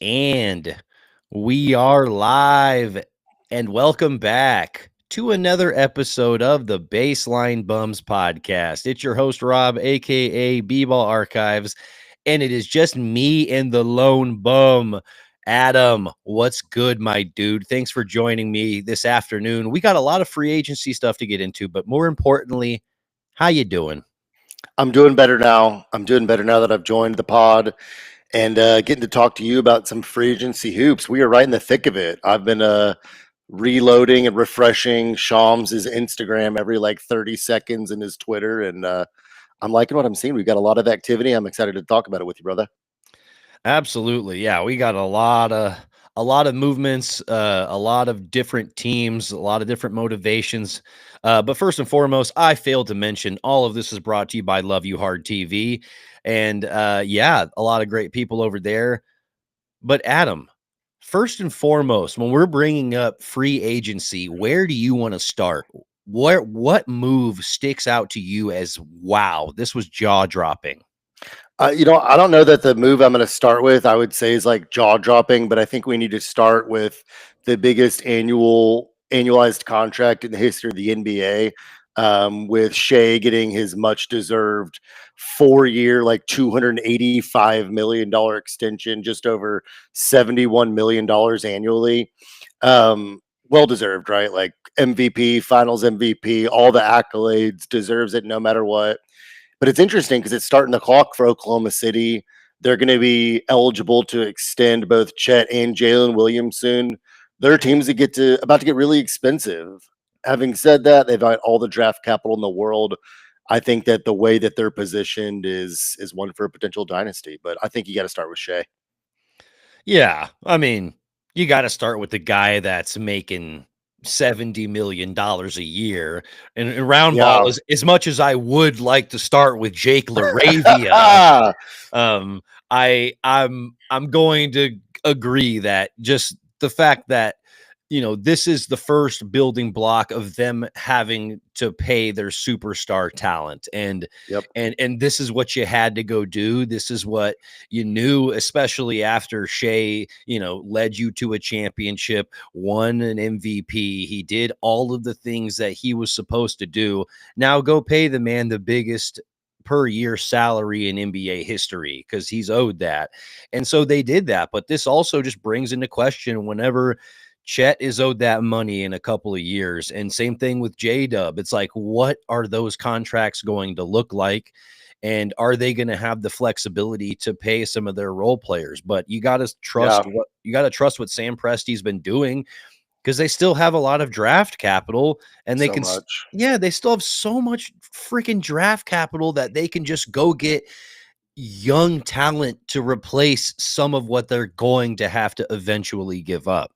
And we are live. And welcome back to another episode of the Baseline Bums podcast. It's your host, Rob, aka B-Ball Archives. And it is just me and the lone bum. Adam, what's good, my dude? Thanks for joining me this afternoon. We got a lot of free agency stuff to get into, but more importantly, how you doing? I'm doing better now. I'm doing better now that I've joined the pod and getting to talk to you about some free agency hoops. We are right in the thick of it. I've been reloading and refreshing Shams' Instagram every like 30 seconds and his Twitter, and I'm liking what I'm seeing. We've got a lot of activity. I'm excited to talk about it with you, brother. Absolutely. Yeah, we got a lot of movements, a lot of different teams, a lot of different motivations. But first and foremost, I failed to mention all of this is brought to you by Love You Hard TV. And yeah, a lot of great people over there. But Adam, first and foremost, when we're bringing up free agency, where do you want to start? What move sticks out to you as wow, this was jaw dropping? I don't know that the move I'm going to start with, I would say, is like jaw dropping, but I think we need to start with the biggest annualized contract in the history of the NBA, with Shea getting his much deserved 4 year, like $285 million extension, just over $71 million annually. Well deserved, right? Like MVP, finals MVP, all the accolades, deserves it no matter what. But it's interesting because it's starting the clock for Oklahoma City. They're going to be eligible to extend both Chet and Jalen Williams soon. There are teams that about to get really expensive. Having said that, they've got all the draft capital in the world. I think that the way that they're positioned is one for a potential dynasty. But I think you got to start with Shea. Yeah, I mean, you got to start with the guy that's making $70 million a year, and round ball Yeah. is as much as I would like to start with Jake LaRavia. Um, I'm going to agree that just the fact that this is the first building block of them having to pay their superstar talent, and Yep. and this is what you had to go do. This is what you knew, especially after Shea, led you to a championship, won an MVP. He did all of the things that he was supposed to do. Now go pay the man the biggest per year salary in NBA history because he's owed that. And so they did that. But this also just brings into question whenever Chet is owed that money in a couple of years. And same thing with J Dub. It's like, what are those contracts going to look like? And are they going to have the flexibility to pay some of their role players? But Yeah. you got to trust what Sam Presti's been doing because they still have a lot of draft capital and they So can, much. yeah, they still have so much freaking draft capital that they can just go get young talent to replace some of what they're going to have to eventually give up.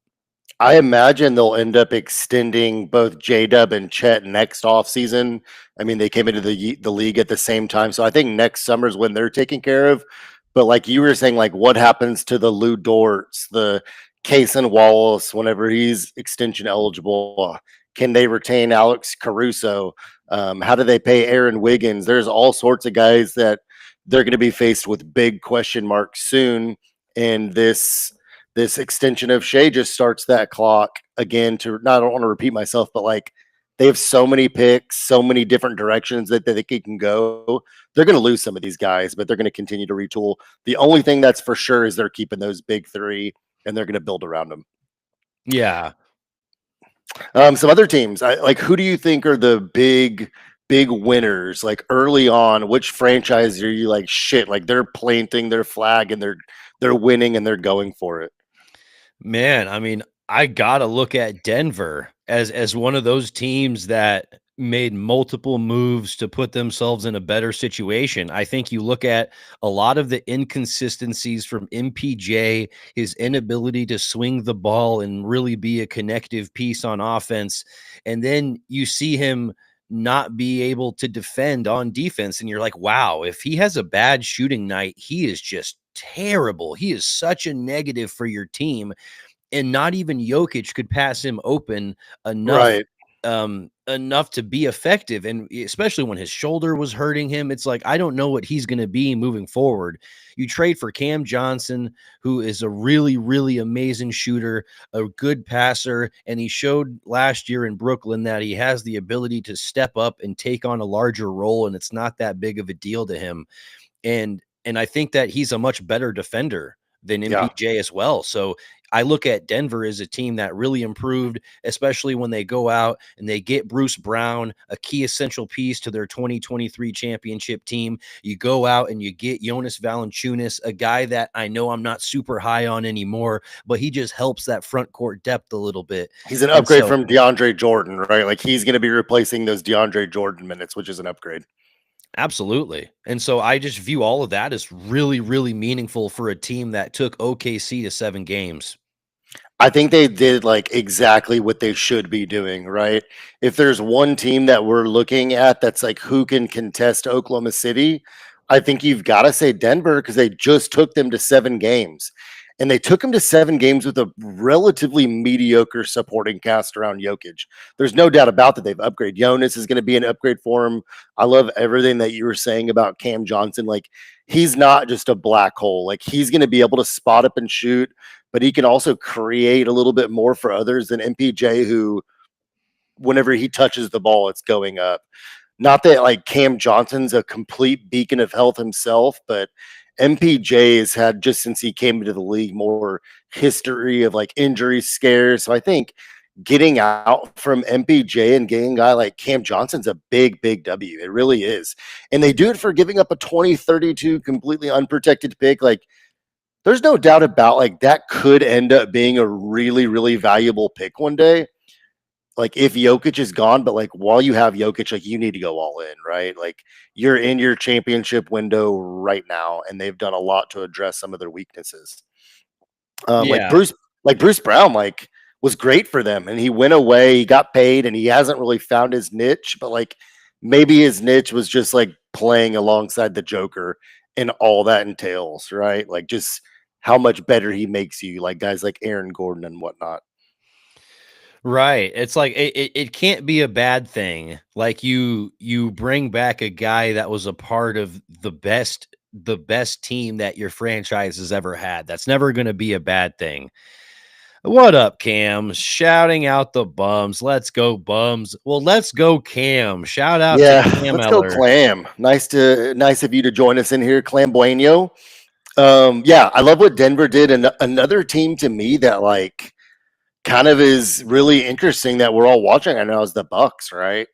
I imagine they'll end up extending both J Dub and Chet next offseason. I mean, they came into the league at the same time, so I think next summer is when they're taken care of. But like you were saying, like what happens to the Lou Dorts, the Cason Wallace whenever he's extension eligible? Can they retain Alex Caruso? How do they pay Aaron Wiggins? There's all sorts of guys that they're going to be faced with big question marks soon, and this extension of Shea just starts that clock again to not, I don't want to repeat myself, but like they have so many picks, so many different directions that they can go. They're going to lose some of these guys, but they're going to continue to retool. The only thing that's for sure is they're keeping those big three and they're going to build around them. Yeah. Some other teams, like who do you think are the big winners? Like early on, which franchise are you like shit? Like they're planting their flag and they're winning and they're going for it. Man, I mean, I gotta look at Denver as one of those teams that made multiple moves to put themselves in a better situation. I think you look at a lot of the inconsistencies from MPJ, his inability to swing the ball and really be a connective piece on offense, and then you see him not be able to defend on defense, and you're like, wow, if he has a bad shooting night, he is just terrible. He is such a negative for your team, and not even Jokic could pass him open enough Right. enough to be effective, and especially when his shoulder was hurting him, it's like I don't know what he's going to be moving forward. You trade for Cam Johnson, who is a really, really amazing shooter, a good passer, and he showed last year in Brooklyn that he has the ability to step up and take on a larger role, and it's not that big of a deal to him. And I think that he's a much better defender than Yeah. MPJ as well. So I look at Denver as a team that really improved, especially when they go out and they get Bruce Brown, a key essential piece to their 2023 championship team. You go out and you get Jonas Valanciunas, a guy that I know I'm not super high on anymore, but he just helps that front court depth a little bit. He's an And upgrade so from DeAndre Jordan, right? Like he's going to be replacing those DeAndre Jordan minutes, which is an upgrade. absolutely. And so I just view all of that as really, really meaningful for a team that took OKC to 7 games. I think they did like exactly what they should be doing, right? If there's one team that we're looking at that's like who can contest Oklahoma City, I think you've got to say Denver because they just took them to 7 games. And they took them to 7 games with a relatively mediocre supporting cast around Jokic. There's no doubt about that. They've upgraded. Jonas is going to be an upgrade for him. I love everything that you were saying about Cam Johnson. Like, he's not just a black hole. Like, he's going to be able to spot up and shoot, but he can also create a little bit more for others than MPJ, who, whenever he touches the ball, it's going up. Not that like Cam Johnson's a complete beacon of health himself, but MPJ has had, just since he came into the league, more history of like injury scares. So I think getting out from MPJ and getting a guy like Cam Johnson's a big, big W. It really is. And they do it for giving up a 2032 completely unprotected pick. Like, there's no doubt about like that could end up being a really, really valuable pick one day. Like if Jokic is gone, but like while you have Jokic, like you need to go all in, right? Like you're in your championship window right now, and they've done a lot to address some of their weaknesses. Like Yeah. Bruce Brown, like was great for them, and he went away, he got paid, and he hasn't really found his niche. But like maybe his niche was just like playing alongside the Joker and all that entails, right? Like just how much better he makes you, like guys like Aaron Gordon and whatnot. Right. It's like it can't be a bad thing. Like you bring back a guy that was a part of the best team that your franchise has ever had. That's never going to be a bad thing. What up, Cam? Shouting out the bums. Let's go, bums. Well, let's go, Cam. Shout out to Yeah, Cam let's go, Eller. Clam. Nice of you to join us in here, Clam Bueno. Yeah, I love what Denver did, and another team to me that like kind of is really interesting that we're all watching right now is the Bucks, right?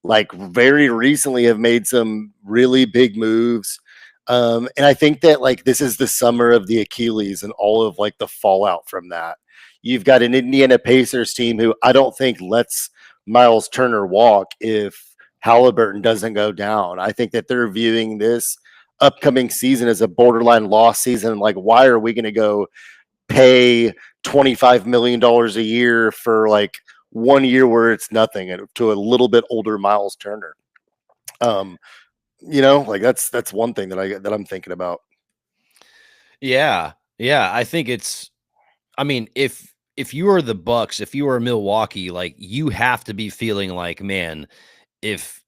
Like very recently have made some really big moves. And I think that like this is the summer of the Achilles and all of like the fallout from that. You've got an Indiana Pacers team who I don't think lets Miles Turner walk if Halliburton doesn't go down. I think that they're viewing this upcoming season as a borderline loss season. Like, why are we going to go pay $25 million a year for like 1 year where it's nothing to a little bit older Miles Turner? Um, like that's one thing that I'm thinking about. Yeah. Yeah. I think I mean, if you are the Bucks, if you are Milwaukee, like you have to be feeling like, man, if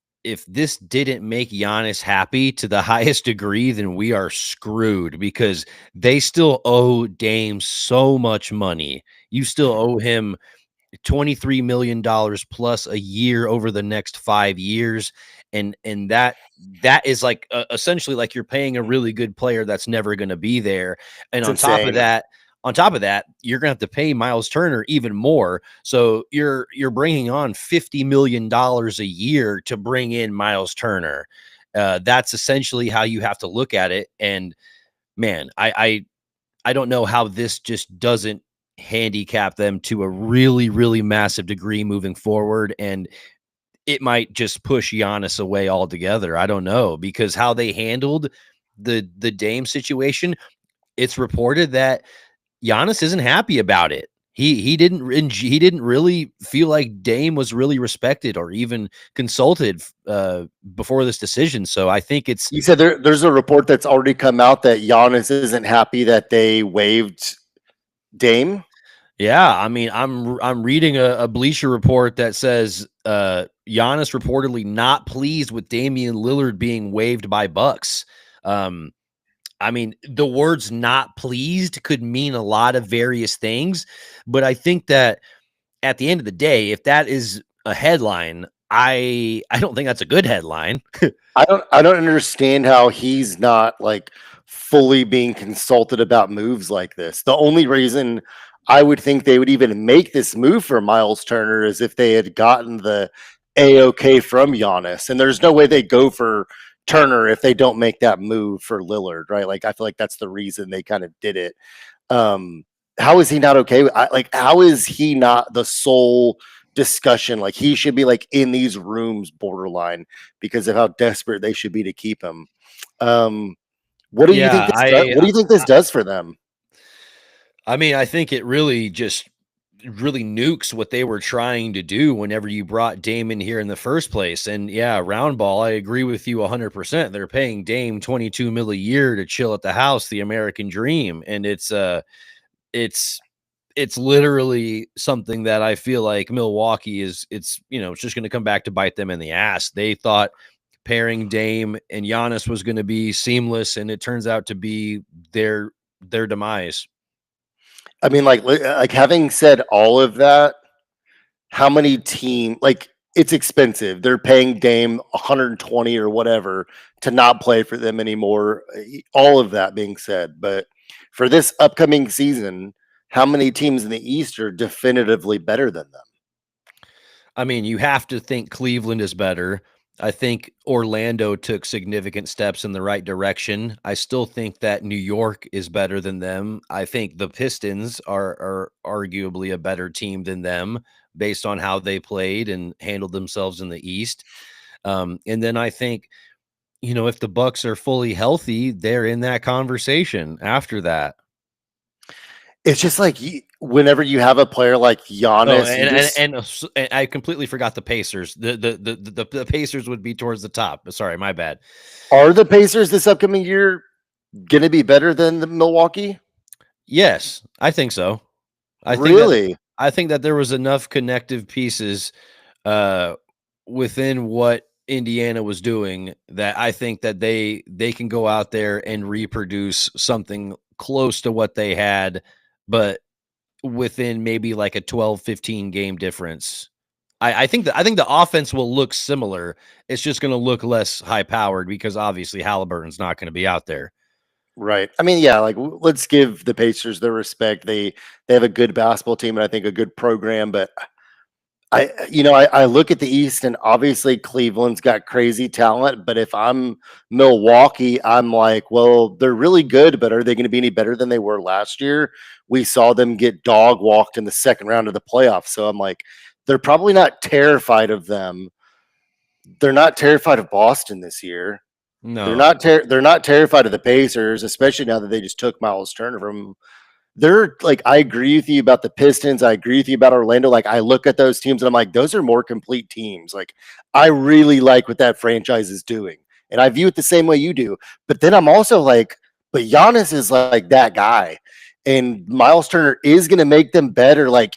this didn't make Giannis happy to the highest degree, then we are screwed because they still owe Dame so much money. You still owe him $23 million plus a year over the next 5 years. And that is like essentially like you're paying a really good player that's never going to be there. And It's insane. on top of that, you're going to have to pay Miles Turner even more. So you're bringing on $50 million a year to bring in Miles Turner. That's essentially how you have to look at it. And man, I don't know how this just doesn't handicap them to a really, really massive degree moving forward. And it might just push Giannis away altogether. I don't know, because how they handled the Dame situation, it's reported that Giannis isn't happy about it. He didn't really feel like Dame was really respected or even consulted before this decision. So I think it's You said there's a report that's already come out that Giannis isn't happy that they waived Dame. Yeah, I mean, I'm reading a Bleacher Report that says Giannis reportedly not pleased with Damian Lillard being waived by Bucks. Um, I mean, the words "not pleased" could mean a lot of various things, but I think that at the end of the day, if that is a headline, I don't think that's a good headline. I don't understand how he's not like fully being consulted about moves like this. The only reason I would think they would even make this move for Miles Turner is if they had gotten the A-OK from Giannis. And there's no way they go for Turner if they don't make that move for Lillard, right? Like I feel like that's the reason they kind of did it. Um, how is he not okay with like how is he not the sole discussion? Like he should be like in these rooms borderline because of how desperate they should be to keep him. Um, what do you think Yeah, this does? What do you think this does for them? I mean, I think it really just really nukes what they were trying to do whenever you brought Dame in here in the first place. And yeah, round ball, I agree with you 100%. They're paying Dame 22 mil a year to chill at the house, the American dream. And it's it's literally something that I feel like Milwaukee is it's just going to come back to bite them in the ass. They thought pairing Dame and Giannis was going to be seamless, and it turns out to be their their demise. I mean, like having said all of that, how many team like it's expensive. They're paying Dame 120 or whatever to not play for them anymore. All of that being said, but for this upcoming season, how many teams in the East are definitively better than them? I mean, you have to think Cleveland is better. I think Orlando took significant steps in the right direction. I still think that New York is better than them. I think the Pistons are arguably a better team than them based on how they played and handled themselves in the East. And then I think, if the Bucks are fully healthy, they're in that conversation after that. It's just like whenever you have a player like Oh, Giannis, you just and I completely forgot the Pacers. The Pacers would be towards the top. Sorry, my bad. are the Pacers this upcoming year going to be better than the Milwaukee? Yes, I think so. I think that Really? I think that there was enough connective pieces uh within what Indiana was doing that I think that they can go out there and reproduce something close to what they had, but within maybe like a 12-15 game difference. I think the offense will look similar. It's just going to look less high powered because obviously Halliburton's not going to be out there. Right. I mean, yeah, like let's give the Pacers their respect. They have a good basketball team and I think a good program, but I look at the East and obviously Cleveland's got crazy talent, but if I'm Milwaukee, I'm like, well, they're really good, but are they going to be any better than they were last year? We saw them get dog walked in the second round of the playoffs. So I'm like, they're probably not terrified of them. They're not terrified of Boston this year. No. They're not terrified of the Pacers, especially now that they just took Miles Turner from. They're like, I agree with you about the Pistons. I agree with you about Orlando. Like, I look at those teams and I'm like, those are more complete teams. Like, I really like what that franchise is doing, and I view it the same way you do. But then I'm also like, but Giannis is like that guy, and Miles Turner is going to make them better. Like,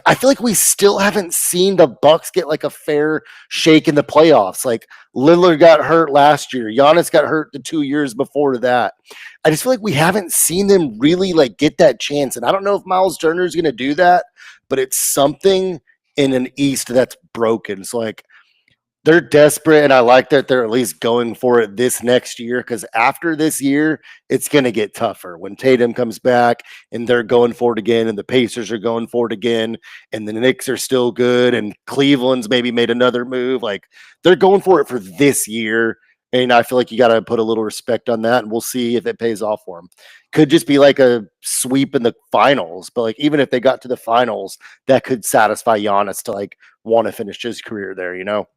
I feel like we still haven't seen the Bucks get like a fair shake in the playoffs. Like Lillard got hurt last year, Giannis got hurt the 2 years before that. I just feel like we haven't seen them really like get that chance. And I don't know if Miles Turner is going to do that, but it's something in an East that's broken. So like they're desperate, and I like that they're at least going for it this next year because after this year, it's going to get tougher when Tatum comes back and they're going for it again, and the Pacers are going for it again, and the Knicks are still good, and Cleveland's maybe made another move. Like they're going for it for this year, and I feel like you got to put a little respect on that, and we'll see if it pays off for them. Could just be like a sweep in the finals, but like even if they got to the finals, that could satisfy Giannis to like want to finish his career there, you know?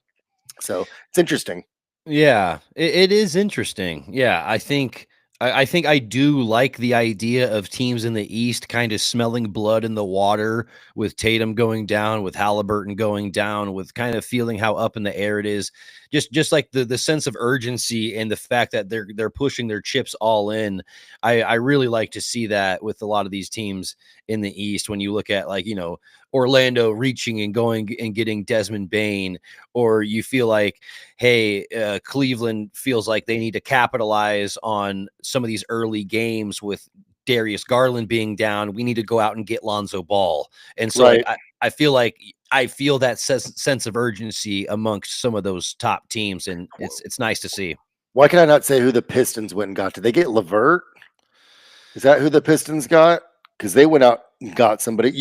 So it's interesting. Yeah, it is interesting. Yeah, I think I do like the idea of teams in the East kind of smelling blood in the water with Tatum going down, with Halliburton going down, with kind of feeling how up in the air it is. just like the sense of urgency and the fact that they're pushing their chips all in. I really like to see that with a lot of these teams in the East. When you look at, like, Orlando reaching and going and getting Desmond Bain, or you feel like, hey, Cleveland feels like they need to capitalize on some of these early games with Darius Garland being down. We need to go out and get Lonzo Ball. And so, like, Right. I feel that sense of urgency amongst some of those top teams, and it's nice to see. Why can I not say who the Pistons went and got? Did they get Levert? Is that who the Pistons got? Because they went out and got somebody.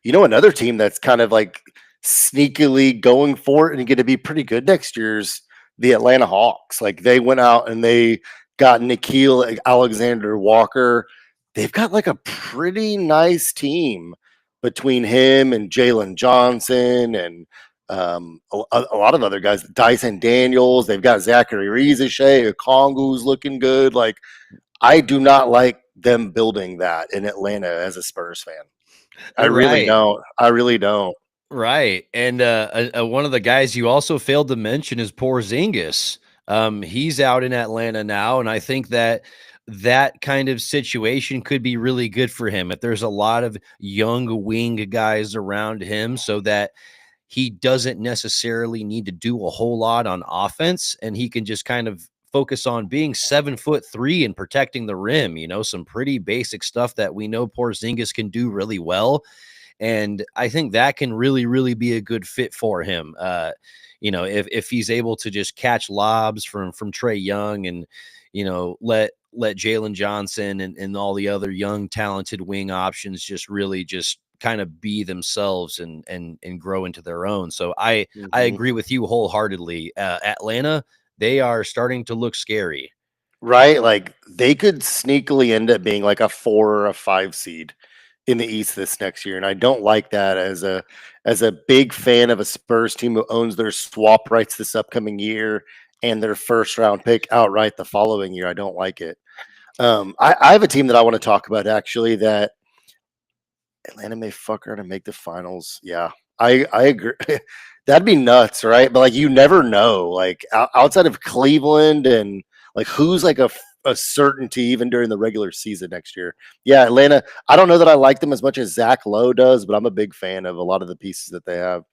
Another team that's kind of like sneakily going for it and going to be pretty good next year's the Atlanta Hawks. Like, they went out and they got Nikhil Alexander Walker. They've got like a pretty nice team between him and Jalen Johnson and a lot of other guys, Dyson Daniels. They've got Zachary Rizashea, Kongu's looking good. Like, I do not like them building that in Atlanta as a Spurs fan. I really Right. don't. I really don't. Right. And one of the guys you also failed to mention is Porzingis. He's out in Atlanta now, and I think that kind of situation could be really good for him if there's a lot of young wing guys around him, so that he doesn't necessarily need to do a whole lot on offense, and he can just kind of focus on being 7'3" and protecting the rim. Some pretty basic stuff that we know Porzingis can do really well. And I think that can really, really be a good fit for him. If he's able to just catch lobs from Trae Young, and let Jalen Johnson and all the other young talented wing options just really just kind of be themselves and grow into their own. So I Mhm. agree with you wholeheartedly. Atlanta, they are starting to look scary. Right? Like, they could sneakily end up being like a 4 or a 5 seed in the East this next year, and I don't like that as a big fan of a Spurs team who owns their swap rights this upcoming year and their first round pick outright the following year. I don't like it. I have a team that I want to talk about, actually, that Atlanta may fuck around and make the finals. Yeah, I agree. That'd be nuts, right? But, like, you never know. Like, outside of Cleveland, and like, who's like a certainty even during the regular season next year. Yeah, Atlanta. I don't know that I like them as much as Zach Lowe does, but I'm a big fan of a lot of the pieces that they have.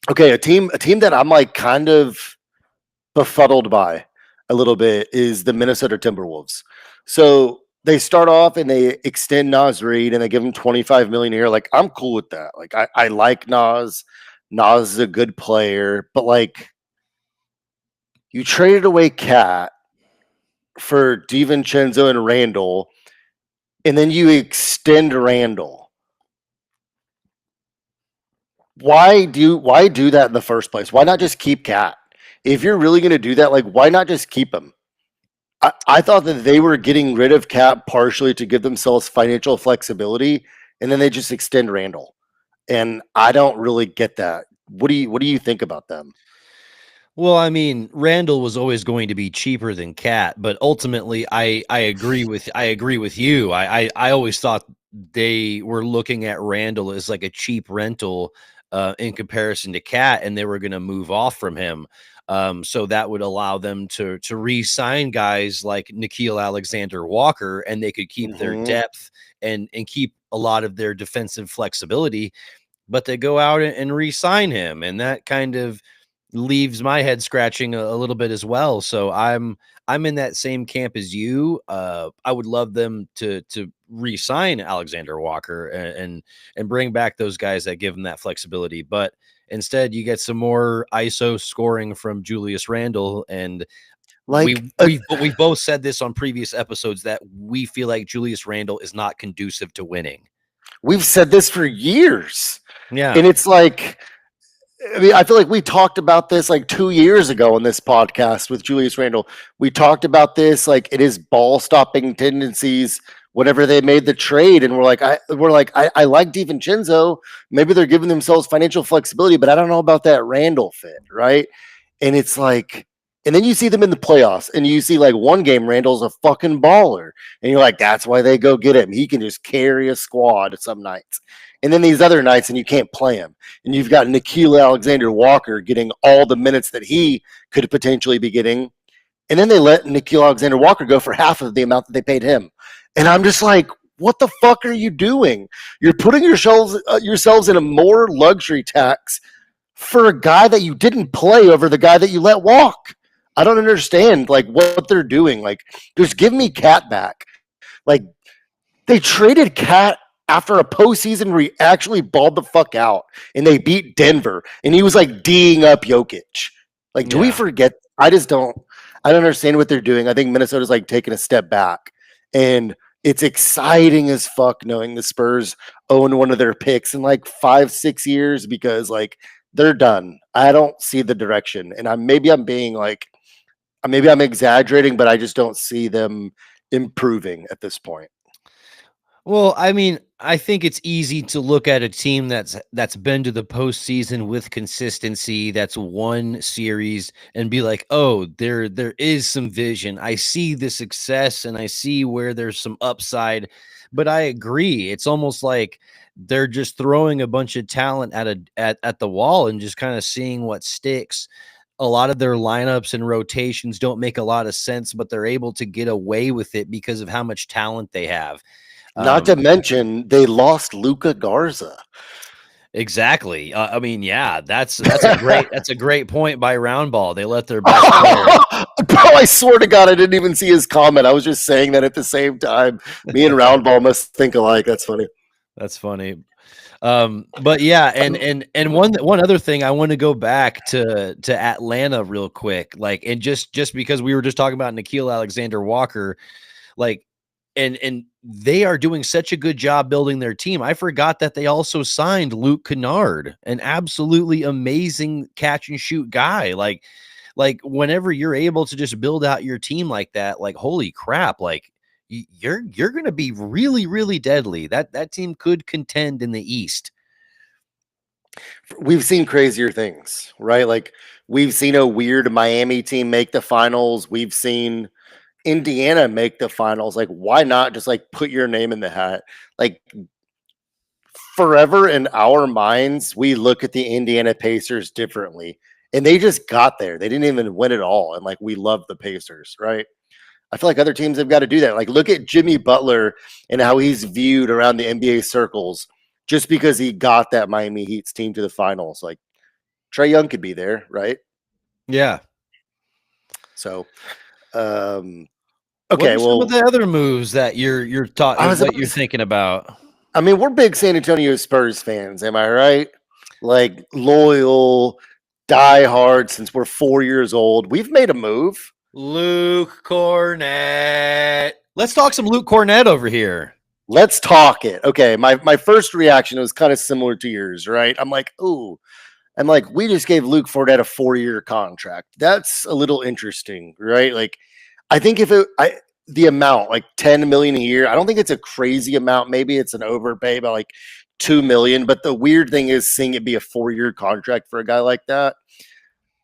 Okay, a team that I'm like kind of befuddled by a little bit is the Minnesota Timberwolves. So they start off and they extend Nas Reed and they give him 25 million a year. Like, I'm cool with that. Like, I like Nas. Nas is a good player, but like, you traded away Cat for DiVincenzo and Randall, and then you extend Randall. Why do that in the first place? Why not just keep Cat? If you're really going to do that, like, why not just keep him? I thought that they were getting rid of Cap partially to give themselves financial flexibility, and then they just extend Randall. And I don't really get that. What do you think about them? Well, I mean, Randall was always going to be cheaper than Cat, but ultimately, I agree with you. I always thought they were looking at Randall as like a cheap rental in comparison to Cat, and they were going to move off from him. So that would allow them to re-sign guys like Nikhil Alexander Walker, and they could keep their Hmm. depth and keep a lot of their defensive flexibility. But they go out and re-sign him, and that kind of leaves my head scratching a little bit as well. So I'm in that same camp as you. I would love them to re-sign Alexander Walker and bring back those guys that give them that flexibility. But instead, you get some more ISO scoring from Julius Randle, and Like, we've both said this on previous episodes that we feel like Julius Randle is not conducive to winning. we've said this for years, Yeah. and it's like, I mean, I feel like we talked about this like 2 years ago on this podcast with Julius Randle. We talked about this, like, it is ball stopping tendencies whenever they made the trade, and I like DiVincenzo. Maybe they're giving themselves financial flexibility, but I don't know about that Randle fit, right? And it's like, And then you see them in the playoffs, and you see like one game, Randall's a fucking baller. And you're like, that's why they go get him. He can just carry a squad some nights. And then these other nights, and you can't play him. And you've got Nikhil Alexander-Walker getting all the minutes that he could potentially be getting. And then they let Nikhil Alexander-Walker go for half of the amount that they paid him. And I'm just like, what the fuck are you doing? You're putting yourselves in a more luxury tax for a guy that you didn't play over the guy that you let walk. I don't understand like what they're doing. Like, just give me Cat back. Like, they traded Cat after a postseason where he actually balled the fuck out and they beat Denver and he was like D'ing up Jokic. Like, do we forget? I don't understand what they're doing. I think Minnesota's like taking a step back, and it's exciting as fuck knowing the Spurs own one of their picks in like 5-6 years because like they're done. I don't see the direction, and maybe I'm exaggerating, but I just don't see them improving at this point. Well, I mean, I think it's easy to look at a team that's been to the postseason with consistency, that's won series, and be like, oh, there is some vision. I see the success and I see where there's some upside. But I agree. It's almost like they're just throwing a bunch of talent at the wall and just kind of seeing what sticks. A lot of their lineups and rotations don't make a lot of sense, but they're able to get away with it because of how much talent they have. Not to mention they lost Luka Garza. Exactly. I mean, yeah, that's a great point by Roundball. They let their best player. Bro, I swear to God, I didn't even see his comment. I was just saying that at the same time. Me and Roundball must think alike. That's funny. That's funny. But yeah, and one other thing, I want to go back to Atlanta real quick, like, and just because we were just talking about Nikhil Alexander-Walker, like, and they are doing such a good job building their team. I forgot that they also signed Luke Kennard, an absolutely amazing catch and shoot guy. Like whenever you're able to just build out your team like that, like, holy crap, like you're going to be really, really deadly. That team could contend in the East. We've seen crazier things, right? Like, we've seen a weird Miami team make the finals. We've seen Indiana make the finals. Like, why not just like put your name in the hat? Like, forever in our minds, we look at the Indiana Pacers differently, and they just got there. They didn't even win it all, and like we love the Pacers, right? I feel like other teams have got to do that. Like, look at Jimmy Butler and how he's viewed around the NBA circles just because he got that Miami Heat's team to the finals. Like, Trae Young could be there, right? Yeah. So, okay. What are some of the other moves that you're talking, what you're thinking about? I mean, we're big San Antonio Spurs fans, am I right? Like, loyal, die hard since we're 4 years old. We've made a move. Luke Kornet. Let's talk some Luke Kornet over here. Let's talk it. Okay, my first reaction was kind of similar to yours, right? I'm like, ooh. I'm like, we just gave Luke Kornet a 4-year contract. That's a little interesting, right? Like, I think if the amount, like $10 million a year, I don't think it's a crazy amount. Maybe it's an overpay by like $2 million. But the weird thing is seeing it be a 4-year contract for a guy like that.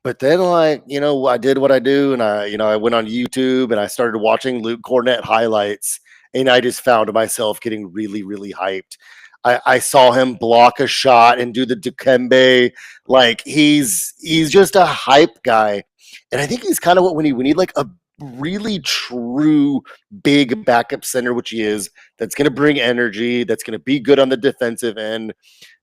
But then, like, I did what I do, and I went on YouTube and I started watching Luke Kornet highlights, and I just found myself getting really, really hyped. I saw him block a shot and do the Dikembe. Like, he's just a hype guy, and I think he's kind of what we need like a really true big backup center, which he is. That's going to bring energy. That's going to be good on the defensive end.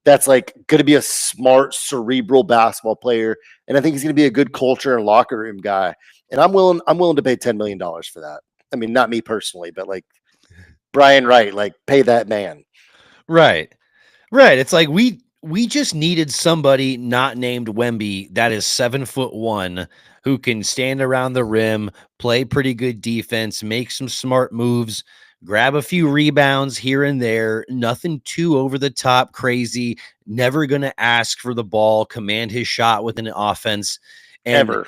That's like going to be a smart, cerebral basketball player, and I think he's going to be a good culture and locker room guy. And I'm willing to pay $10 million for that. I mean, not me personally, but like Brian Wright, like, pay that man. Right. It's like we just needed somebody not named Wemby that is 7'1" who can stand around the rim, play pretty good defense, make some smart moves, grab a few rebounds here and there, nothing too over the top crazy, never going to ask for the ball, command his shot with an offense. Ever.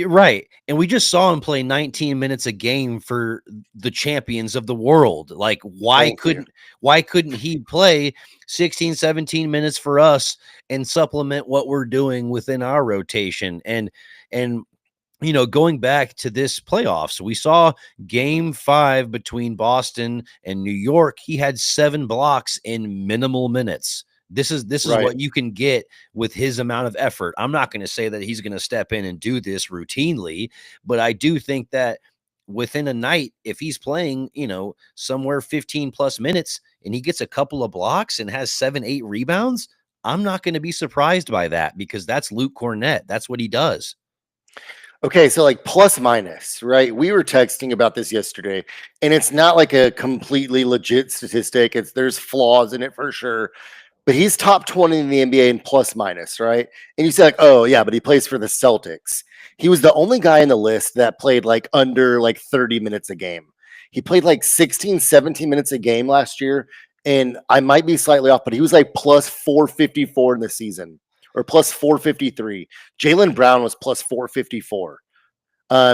Right. And we just saw him play 19 minutes a game for the champions of the world. Like, why couldn't he play 16, 17 minutes for us and supplement what we're doing within our rotation? And going back to this playoffs, we saw game 5 between Boston and New York. He had 7 blocks in minimal minutes. This is Right. what you can get with his amount of effort. I'm not going to say that he's going to step in and do this routinely, but I do think that within a night, if he's playing, somewhere 15 plus minutes and he gets a couple of blocks and has 7, 8 rebounds, I'm not going to be surprised by that because that's Luke Kornet. That's what he does. Okay, so like plus minus, right? We were texting about this yesterday, and it's not like a completely legit statistic. There's flaws in it for sure, but he's top 20 in the NBA in plus minus, right? And you say like, oh yeah, but he plays for the Celtics. He was the only guy in the list that played like under like 30 minutes a game. He played like 16, 17 minutes a game last year, and I might be slightly off, but he was like plus 454 in the season or plus 453. Jaylen Brown was plus 454.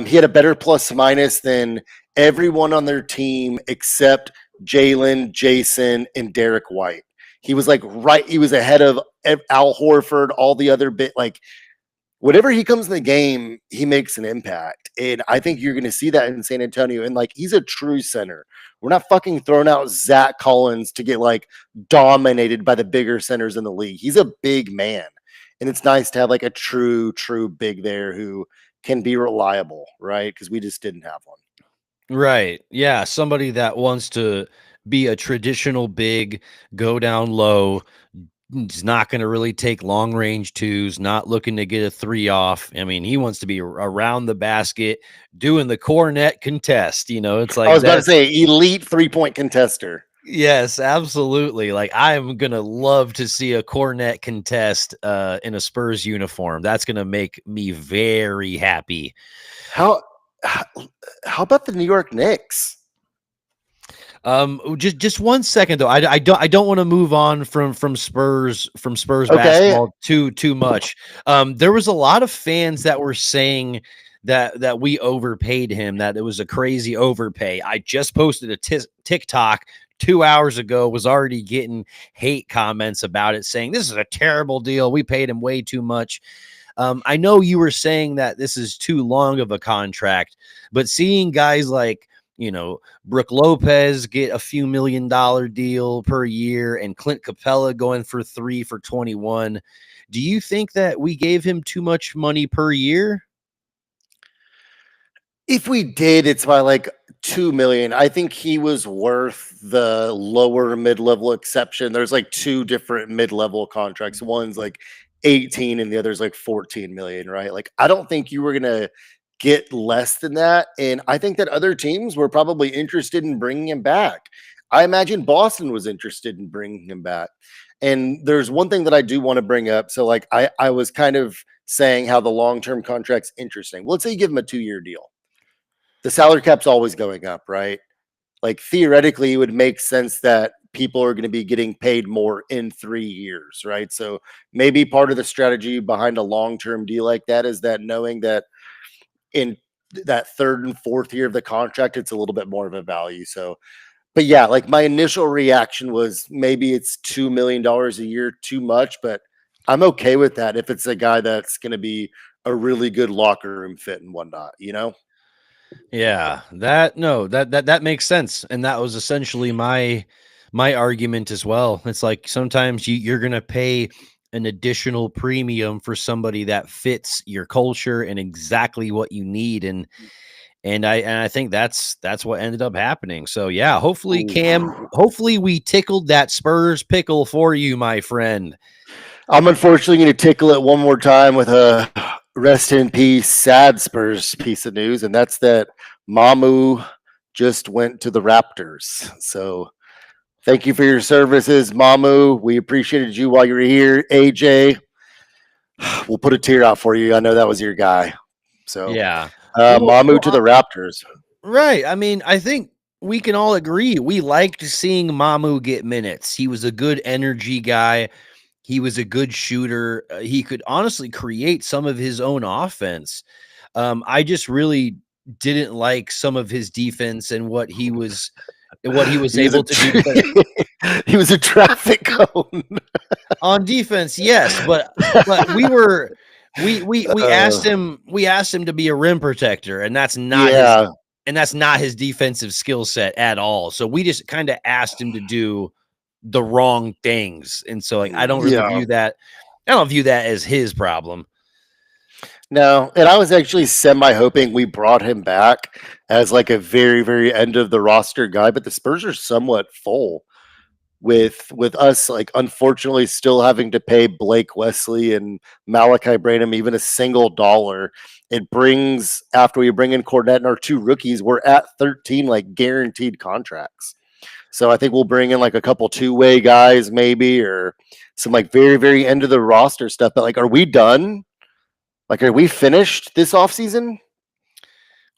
He had a better plus minus than everyone on their team except Jalen, Jason, and Derek White. He was like he was ahead of Al Horford, all the other like whatever he comes in the game, he makes an impact. And I think you're going to see that in San Antonio. And like, he's a true center. We're not fucking throwing out Zach Collins to get like dominated by the bigger centers in the league. He's a big man. And it's nice to have like a true big there who can be reliable, right? Because we just didn't have one. Right. Yeah. Somebody that wants to be a traditional big, go down low, is not going to really take long range twos, not looking to get a 3 off. I mean, he wants to be around the basket doing the Kornet contest. It's I like was about to that. say elite 3-point contester. Yes, absolutely. Like I'm gonna love to see a Kornet contest in a Spurs uniform. That's gonna make me very happy. How how about the New York Knicks? Just 1 second though. I don't want to move on from Spurs Okay. basketball too much. There was a lot of fans that were saying that we overpaid him, that it was a crazy overpay. I just posted a TikTok 2 hours ago, was already getting hate comments about it, saying this is a terrible deal. We paid him way too much. I know you were saying that this is too long of a contract, but seeing guys like Brooke Lopez get a few $1 million deal per year and Clint Capella going for 3 for 21. Do you think that we gave him too much money per year? If we did, it's by like 2 million. I think he was worth the lower mid-level exception. There's like 2 different mid-level contracts. One's like 18 and the other's like 14 million, right? Like I don't think you were going to get less than that, and I think that other teams were probably interested in bringing him back. I imagine Boston was interested in bringing him back. And there's one thing that I do want to bring up. So like I was kind of saying how the long-term contract's interesting. Well, let's say you give him a 2-year deal. The salary cap's always going up, right? Like theoretically, it would make sense that people are going to be getting paid more in 3 years, right? So maybe part of the strategy behind a long-term deal like that is that knowing that in that 3rd and 4th year of the contract, it's a little bit more of a value. So, but yeah, like my initial reaction was maybe it's $2 million a year too much, but I'm okay with that if it's a guy that's going to be a really good locker room fit and whatnot, you know? Yeah, that makes sense, and that was essentially my argument as well. It's like sometimes you're gonna pay an additional premium for somebody that fits your culture and exactly what you need, and I think that's what ended up happening. So yeah, hopefully Cam, Ooh. hopefully we tickled that Spurs pickle for you, my friend. I'm unfortunately going to tickle it one more time with a rest in peace, sad Spurs piece of news, and that's that Mamu just went to the Raptors. So thank you for your services, Mamu. We appreciated you while you were here. AJ, we'll put a tear out for you. I know that was your guy. So Yeah. Mamu to the Raptors. Right. I mean, I think we can all agree we liked seeing Mamu get minutes. He was a good energy guy. He was a good shooter. He could honestly create some of his own offense. I just really didn't like some of his defense and what he was He was able to do because he was a traffic cone. on defense, yes, but we were We Uh, asked him to be a rim protector, and yeah, that's not his defensive skill set at all. So we just kind of asked him to do the wrong things. And so like yeah. I don't view that as his problem. No, and I was actually semi hoping we brought him back as like a very, very end of the roster guy, but the Spurs are somewhat full with us like unfortunately still having to pay Blake Wesley and Malachi Branham even a single dollar. It brings after we bring in Kornet and our two rookies, we're at 13 like guaranteed contracts. So I think we'll bring in like a couple two-way guys maybe or some like very, very end of the roster stuff. But like, are we done? Like, are we finished this offseason?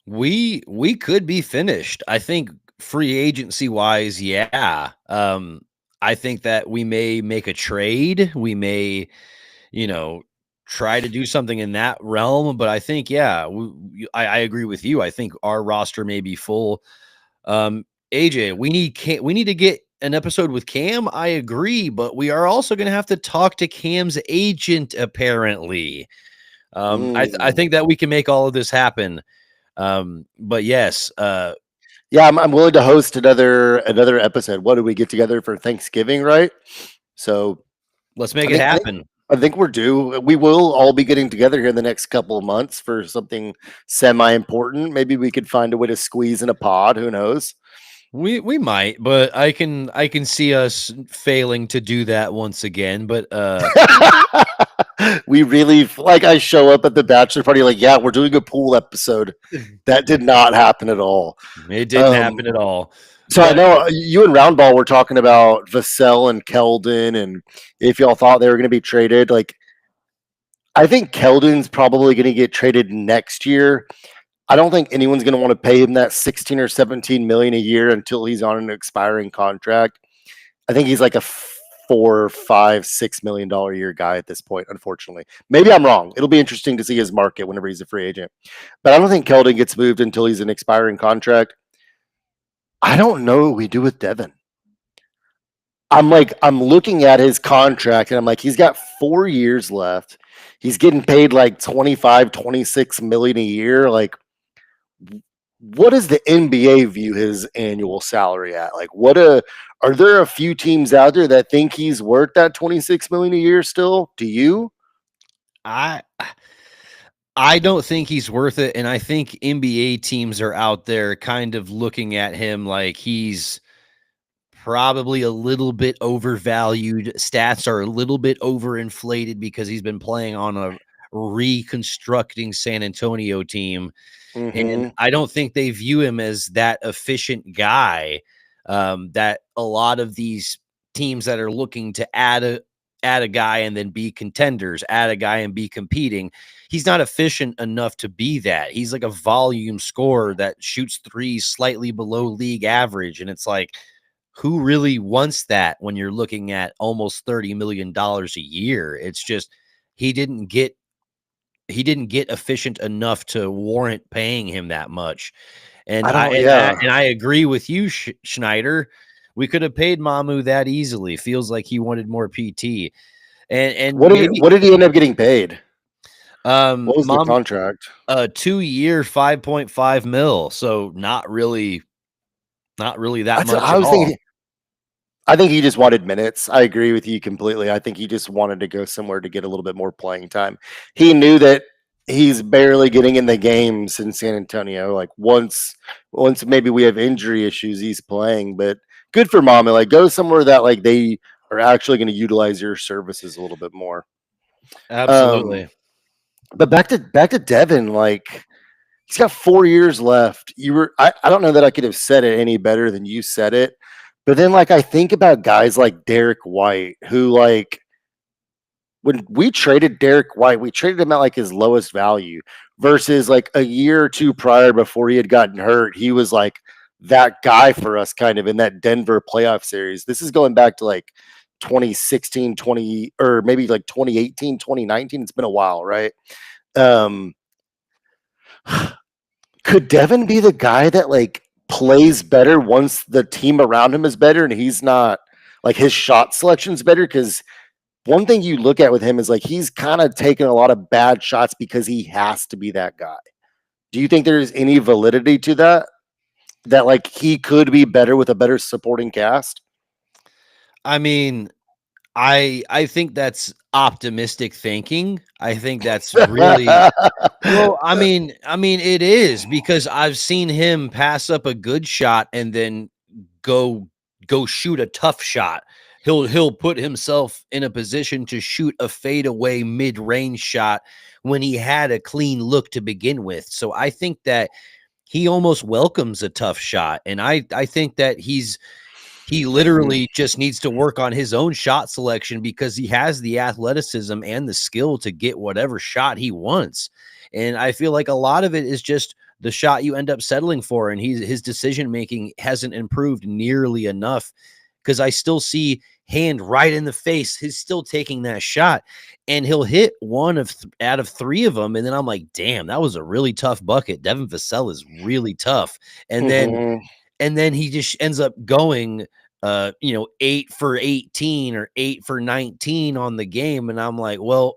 We could be finished. I think free agency wise, yeah. I think that we may make a trade. We may, you know, try to do something in that realm. But I think, yeah, I agree with you. I think our roster may be full. AJ, we need to get an episode with Cam. I agree, but we are also going to have to talk to Cam's agent. Apparently, I Mm. think that we can make all of this happen. But yes, Yeah, I'm willing to host another episode. What do we get together for Thanksgiving, right? So let's make I it think I think happen. I think we're due. We will all be getting together here in the next couple of months for something semi important. Maybe we could find a way to squeeze in a pod. Who knows? We might, but I can see us failing to do that once again. But We really like. I show up at the bachelor party, like, yeah, we're doing a pool episode. That did not happen at all. it didn't happen Um, at all. So I But know you and Roundball were talking about Vassell and Keldon, and if y'all thought they were going to be traded, like I think Keldon's probably going to get traded next year. I don't think anyone's going to want to pay him that 16 or 17 million a year until he's on an expiring contract. I think he's like a 4, 5, 6 million dollar a year guy at this point. Unfortunately, maybe I'm wrong. It'll be interesting to see his market whenever he's a free agent, but I don't think Keldon gets moved until he's an expiring contract. I don't know what we do with Devin. I'm looking at his contract and I'm like, he's got 4 years left. He's getting paid like 25, 26 million a year. Like, what does the NBA view his annual salary at? Like, are there a few teams out there that think he's worth that 26 million a year still? Do you? I I don't think he's worth it, and I think NBA teams are out there kind of looking at him like he's probably a little bit overvalued. Stats are a little bit overinflated because he's been playing on a reconstructing San Antonio team. And Mm-hmm. I don't think they view him as that efficient guy. That a lot of these teams that are looking to add a guy and then be contenders, add a guy and be competing. He's not efficient enough to be that. He's like a volume scorer that shoots threes slightly below league average. And it's like, who really wants that when you're looking at almost $30 million a year? It's just he didn't get he didn't get efficient enough to warrant paying him that much. And I don't. Yeah. I agree with you, Schneider. We could have paid Mamu that easily. Feels like he wanted more PT. And maybe What did he end up getting paid? What was the Mom contract? 2 year 5.5 mil. So not really that That's what much I at was all. thinking. I think he just wanted minutes. I agree with you completely. I think he just wanted to go somewhere to get a little bit more playing time. He knew that he's barely getting in the games in San Antonio. Like once maybe we have injury issues, he's playing. But good for Mama. Like go somewhere that like they are actually going to utilize your services a little bit more. Um, Absolutely. but back to Devin. Like he's got 4 years left. I don't know that I could have said it any better than you said it. But then like I think about guys like Derek White, who like when we traded Derek White, we traded him at like his lowest value versus like a year or two prior before he had gotten hurt. He was like that guy for us kind of in that Denver playoff series. This is going back to like 2016, 20 or maybe like 2018, 2019. It's been a while, right? Um could Devin be the guy that like plays better once the team around him is better and he's not like his shot selection's better? Because one thing you look at with him is like he's kind of taken a lot of bad shots because he has to be that guy. Do you think there's any validity to that? That like he could be better with a better supporting cast? I mean, I think that's optimistic thinking. I think that's really well, I mean it is because I've seen him pass up a good shot and then go go shoot a tough shot. He'll put himself in a position to shoot a fadeaway mid-range shot when he had a clean look to begin with. So I think that he almost welcomes a tough shot, and I think that he Mhm. literally just needs to work on his own shot selection because he has the athleticism and the skill to get whatever shot he wants. And I feel like a lot of it is just the shot you end up settling for. And his decision making hasn't improved nearly enough because I still see hand right in the face. He's still taking that shot and he'll hit one of out of three of them. And then I'm like, damn, that was a really tough bucket. Devin Vassell is really tough. And then Mhm. and then he just ends up going 8 for 18 or 8 for 19 on the game, and I'm like, well,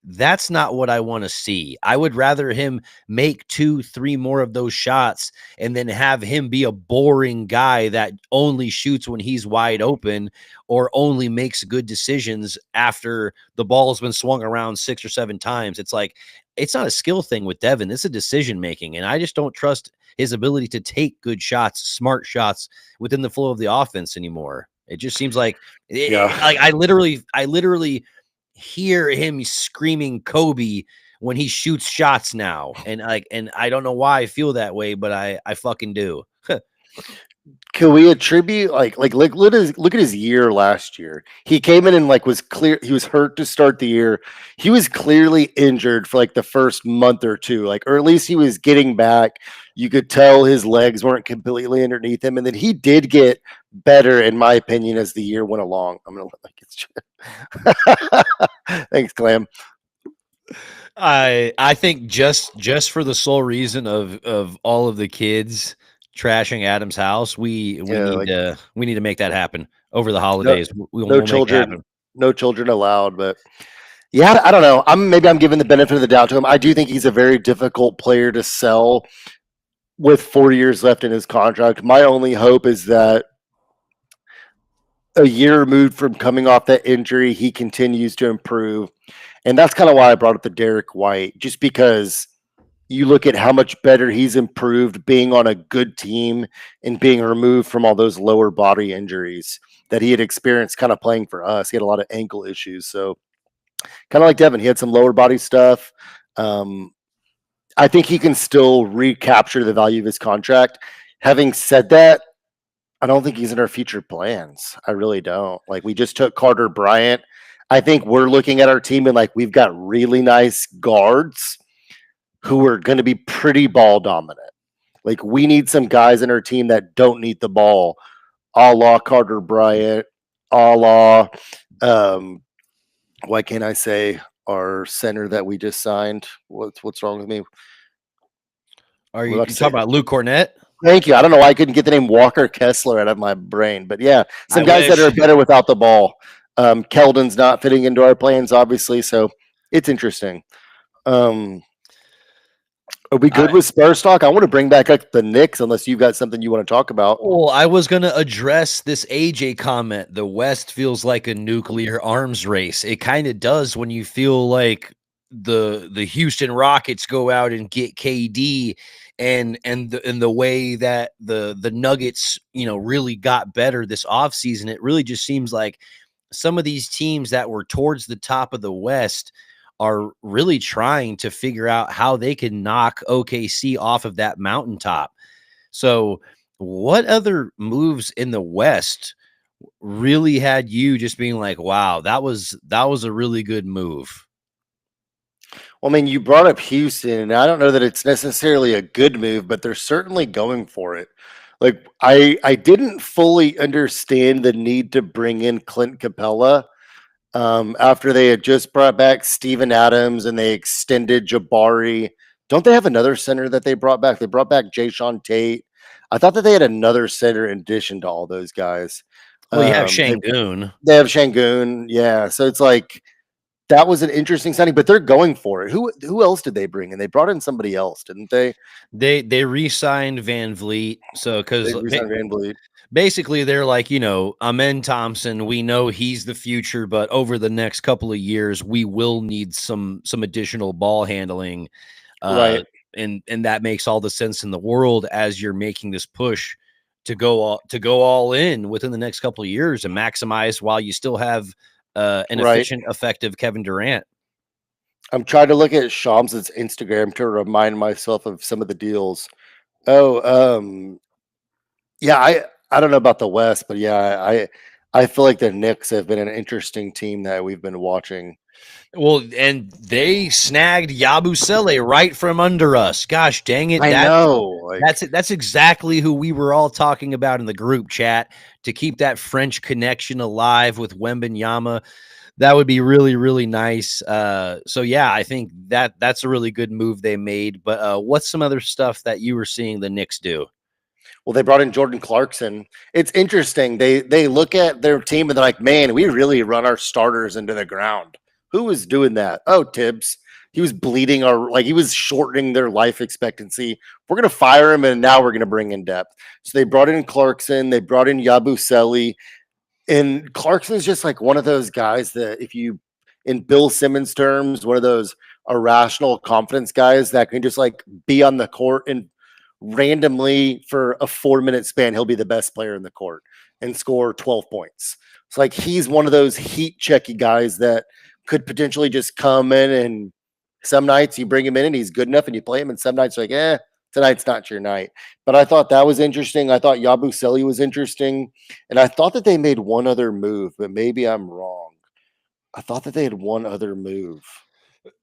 that's not what I want to see. I would rather him make 2, 3 more of those shots and then have him be a boring guy that only shoots when he's wide open or only makes good decisions after the ball's been swung around 6 or 7 times. It's like it's not a skill thing with Devin. It's a decision making, and I just don't trust his ability to take good shots, smart shots within the flow of the offense anymore. It just seems like Yeah. like I literally hear him screaming Kobe when he shoots shots now. And I don't know why I feel that way, but I fucking do. Can we attribute like look at his year last year? He came in and like was clear he was hurt to start the year. He was clearly injured for like the first month or two, like or at least he was getting back. You could tell his legs weren't completely underneath him, and then he did get better, in my opinion, as the year went along. I'm gonna let like it's thanks, Clam. I think just for the sole reason of all of the kids trashing Adam's house, we Yeah, need like to we need to make that happen over the no holidays. no We'll make it children, happen. no children allowed, but yeah, I don't know. I'm giving the benefit of the doubt to him. I do think he's a very difficult player to sell with 4 years left in his contract. My only hope is that a year removed from coming off that injury, he continues to improve. And that's kind of why I brought up the Derek White, just because you look at how much better he's improved being on a good team and being removed from all those lower body injuries that he had experienced kind of playing for us. He had a lot of ankle issues. So kind of like Devin, he had some lower body stuff. Um, I think he can still recapture the value of his contract. Having said that, I don't think he's in our future plans. I really don't. Like we just took Carter Bryant. I think we're looking at our team and like we've got really nice guards who are going to be pretty ball dominant. Like we need some guys in our team that don't need the ball, a la Carter Bryant, a la um, why can't I say our center that we just signed? What's wrong with me? Are I'm you about to talking say about Luke Cornett? thank you. I don't know why I couldn't get the name Walker Kessler out of my brain, but yeah, I some guys that wish. are better without the ball. Keldon's not fitting into our plans, obviously, so it's interesting. Um, are we good I with Spurs talk? I want to bring back up the Knicks, unless you've got something you want to talk about. Well, I was gonna address this AJ comment. The West feels like a nuclear arms race. It kind of does when you feel like the Houston Rockets go out and get KD and the way that the Nuggets, really got better this offseason. It really just seems like some of these teams that were towards the top of the West are really trying to figure out how they can knock OKC off of that mountaintop. So, what other moves in the West really had you just being like, "Wow, that was a really good move"? Well, I mean, you brought up Houston, and I don't know that it's necessarily a good move, but they're certainly going for it. Like I didn't fully understand the need to bring in Clint Capella after they had just brought back Steven Adams and they extended Jabari. Don't they have another center that they brought back? They brought back Jay Sean Tate. I thought that they had another center in addition to all those guys. Well, you have They Şengün. they have Şengün, yeah. So it's like that was an interesting signing, but they're going for it. Who else did they bring in? They brought in somebody else, didn't they? They re-signed Van Vliet, so They because re-signed Van Vliet. basically they're like, Amen Thompson, we know he's the future, but over the next couple of years, we will need some additional ball handling. Uh, Right, and that makes all the sense in the world as you're making this push to go all in within the next couple of years and maximize while you still have an right. efficient, effective Kevin Durant. I'm trying to look at Shams' Instagram to remind myself of some of the deals. Oh, yeah, I don't know about the West, but yeah, I feel like the Knicks have been an interesting team that we've been watching. Well, and they snagged Yabusele right from under us. Gosh dang it. I know, like That's exactly who we were all talking about in the group chat to keep that French connection alive with Wembanyama. That would be really, really nice. So yeah, I think that's a really good move they made. But what's some other stuff that you were seeing the Knicks do? well, they brought in Jordan Clarkson. It's interesting. They look at their team and they're like, man, we really run our starters into the ground. Who was doing that? Oh, Tibbs. He was bleeding our like he was shortening their life expectancy. We're gonna fire him, and now we're gonna bring in depth. So they brought in Clarkson, they brought in Yabusele, and Clarkson's just like one of those guys that if you in Bill Simmons terms, one of those irrational confidence guys that can just like be on the court and randomly for a 4 minute span, he'll be the best player in the court and score 12 points. It's like he's one of those heat checky guys that could potentially just come in and some nights you bring him in and he's good enough and you play him, and some nights like, tonight's not your night. But I thought that was interesting. I thought Yabusele was interesting. And I thought that they made one other move, but maybe I'm wrong. I thought that they had one other move.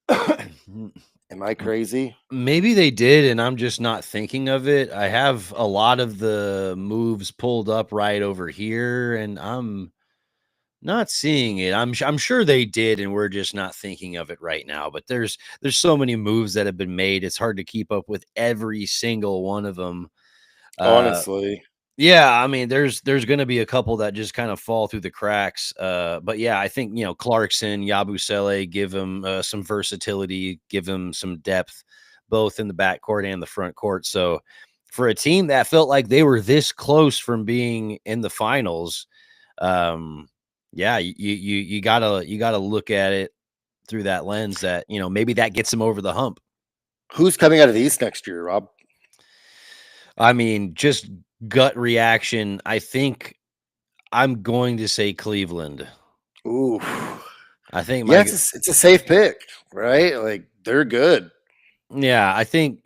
Am I crazy? Maybe they did, and I'm just not thinking of it. I have a lot of the moves pulled up right over here, and I'm not seeing it. I'm sure they did, and we're just not thinking of it right now. But there's so many moves that have been made. It's hard to keep up with every single one of them. Uh, Honestly. yeah, I mean, there's going to be a couple that just kind of fall through the cracks. But yeah, I think Clarkson, Yabusele give him some versatility, give him some depth, both in the backcourt and the front court. So for a team that felt like they were this close from being in the finals, um, yeah, you gotta look at it through that lens that maybe that gets them over the hump. Who's coming out of the East next year, Rob? I mean, just gut reaction. I think I'm going to say Cleveland. Ooh. I think my Yes, it's a safe pick, right? Like they're good. yeah, I think,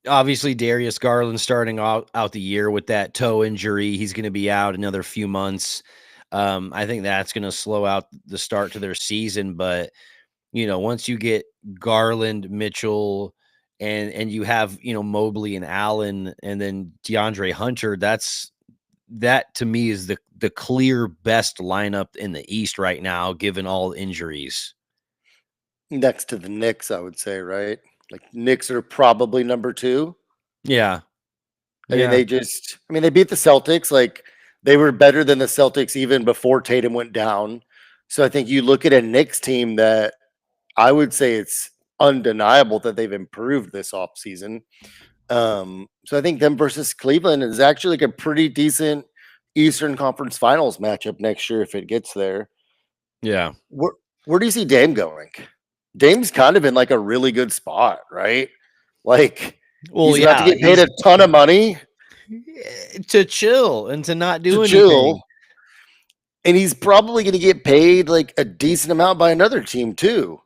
obviously Darius Garland starting out the year with that toe injury. He's going to be out another few months. I think that's going to slow out the start to their season, but once you get Garland, Mitchell, and you have, Mobley and Allen and then DeAndre Hunter, that to me is the clear best lineup in the East right now, given all injuries. Next to the Knicks, I would say, right? Like Knicks are probably number two. Yeah. I mean, Yeah. they beat the Celtics. Like they were better than the Celtics even before Tatum went down. So I think you look at a Knicks team that I would say it's undeniable that they've improved this offseason. So I think them versus Cleveland is actually like a pretty decent Eastern Conference Finals matchup next year if it gets there. Yeah. Where where do you see Dame going? Dame's kind of in like a really good spot, right? Like Well, he's about to yeah, get paid he's a ton of money to chill and to not to do chill, anything. and he's probably going to get paid like a decent amount by another team too.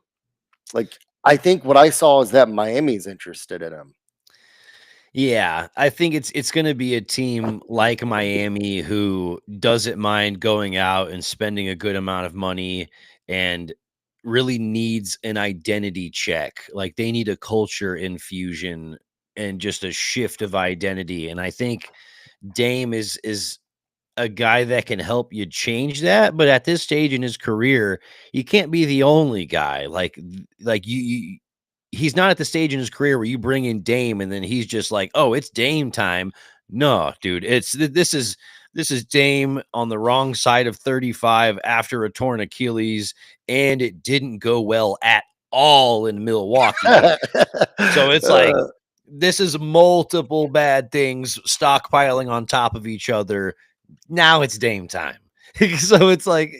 Like I think what I saw is that Miami's interested in him. Yeah, I think it's gonna be a team like Miami who doesn't mind going out and spending a good amount of money and really needs an identity check. Like, they need a culture infusion and just a shift of identity, and I think Dame is a guy that can help you change that, but at this stage in his career, you can't be the only guy. Like he's not at the stage in his career where you bring in Dame and then he's just like, "Oh, it's Dame time." No, dude, this is this is Dame on the wrong side of 35 after a torn Achilles, and it didn't go well at all in Milwaukee. So it's like Uh, this is multiple bad things stockpiling on top of each other. Now it's Dame time. So it's like,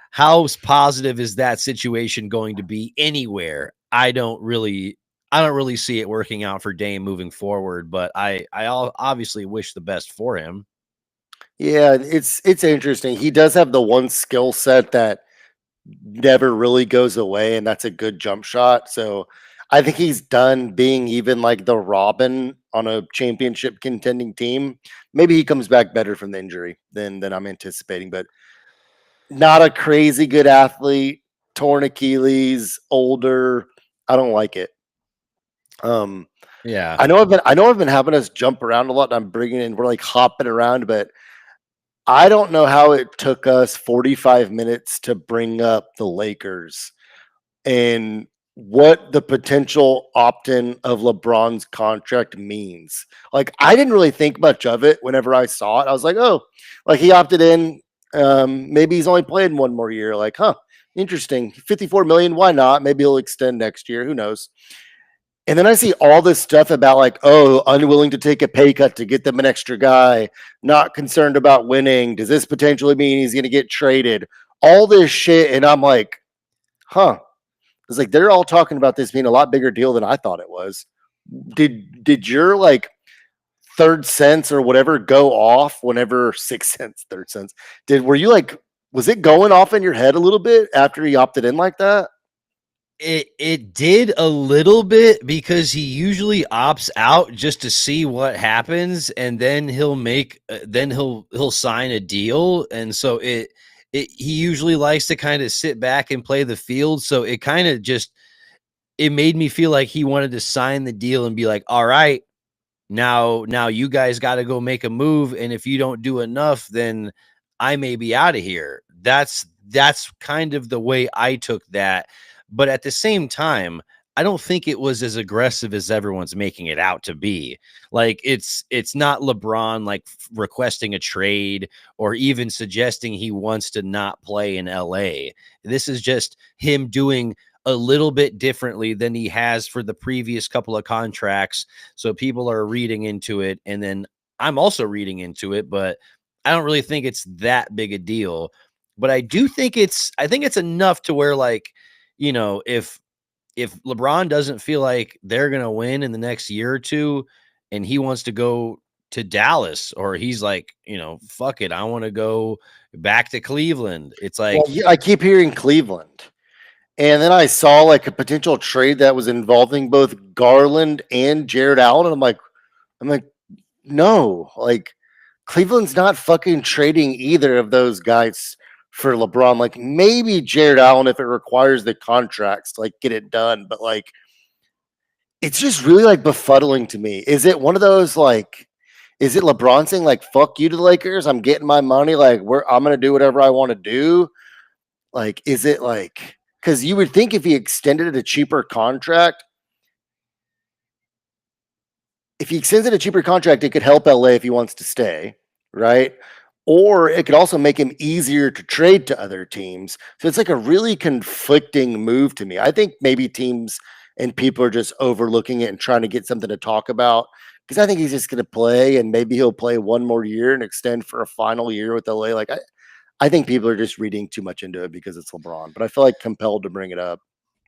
how positive is that situation going to be anywhere? I don't really see it working out for Dame moving forward, but obviously wish the best for him. yeah, it's interesting. He does have the one skill set that never really goes away, and that's a good jump shot. So I think he's done being even like the Robin on a championship contending team. Maybe he comes back better from the injury than I'm anticipating, but not a crazy good athlete, torn Achilles, older. I don't like it. Um, Yeah. I know I've been having us jump around a lot. And I'm bringing in, we're like hopping around, but I don't know how it took us 45 minutes to bring up the Lakers and what the potential opt-in of LeBron's contract means. Like, I didn't really think much of it whenever I saw it. I was like, oh, like he opted in. Maybe he's only playing one more year. Like, huh, interesting. 54 million. Why not? Maybe he'll extend next year. Who knows? And then I see all this stuff about like, oh, unwilling to take a pay cut to get them an extra guy, not concerned about winning. Does this potentially mean he's going to get traded? All this shit. And I'm like, huh. It's like they're all talking about this being a lot bigger deal than I thought it was. Did your like third sense or whatever go off whenever sixth sense, third sense? Were you like, was it going off in your head a little bit after he opted in like that? It did a little bit because he usually opts out just to see what happens, and then he'll sign a deal, and so he usually likes to kind of sit back and play the field. So it kind of just it made me feel like he wanted to sign the deal and be like, all right, now you guys got to go make a move, and if you don't do enough, then I may be out of here. That's kind of the way I took that. But at the same time, I don't think it was as aggressive as everyone's making it out to be. Like it's not LeBron like requesting a trade or even suggesting he wants to not play in LA. This is just him doing a little bit differently than he has for the previous couple of contracts. So people are reading into it. And then I'm also reading into it, but I don't really think it's that big a deal. But I think it's enough to where like, if LeBron doesn't feel like they're gonna win in the next year or two, and he wants to go to Dallas, or he's like, fuck it, I want to go back to Cleveland. It's Well, like, yeah, I keep hearing Cleveland. And then I saw like a potential trade that was involving both Garland and Jared Allen. And I'm like, no, like Cleveland's not fucking trading either of those guys for LeBron. Like maybe Jared Allen if it requires the contracts to like get it done, but like it's just really like befuddling to me. Is it one of those like is it LeBron saying like fuck you to the Lakers? I'm getting my money, like I'm gonna do whatever I want to do. Like, is it like because you would think if he extended a cheaper contract, if he extends it a cheaper contract, it could help LA if he wants to stay, right? Or it could also make him easier to trade to other teams. So it's like a really conflicting move to me. I think maybe teams and people are just overlooking it and trying to get something to talk about because I think he's just going to play and maybe he'll play one more year and extend for a final year with LA. Like, I think people are just reading too much into it because it's LeBron, but I feel like compelled to bring it up.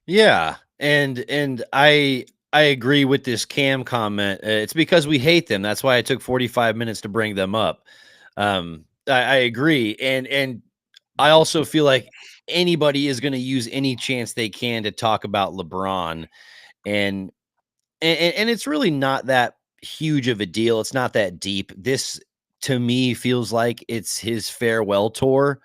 yeah, and I agree with this Cam comment. It's because we hate them. That's why I took 45 minutes to bring them up. I agree, and I also feel like anybody is going to use any chance they can to talk about LeBron, and and it's really not that huge of a deal. It's not that deep. This to me feels like it's his farewell tour.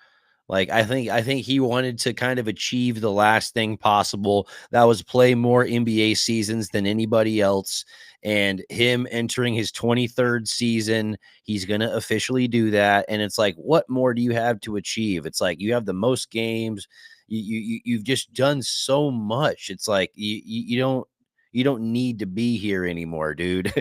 Like I think he wanted to kind of achieve the last thing possible. That was play more NBA seasons than anybody else. And him entering his 23rd season, he's gonna officially do that. And it's like, what more do you have to achieve? It's like you have the most games. You've just done so much. It's like you don't need to be here anymore, dude.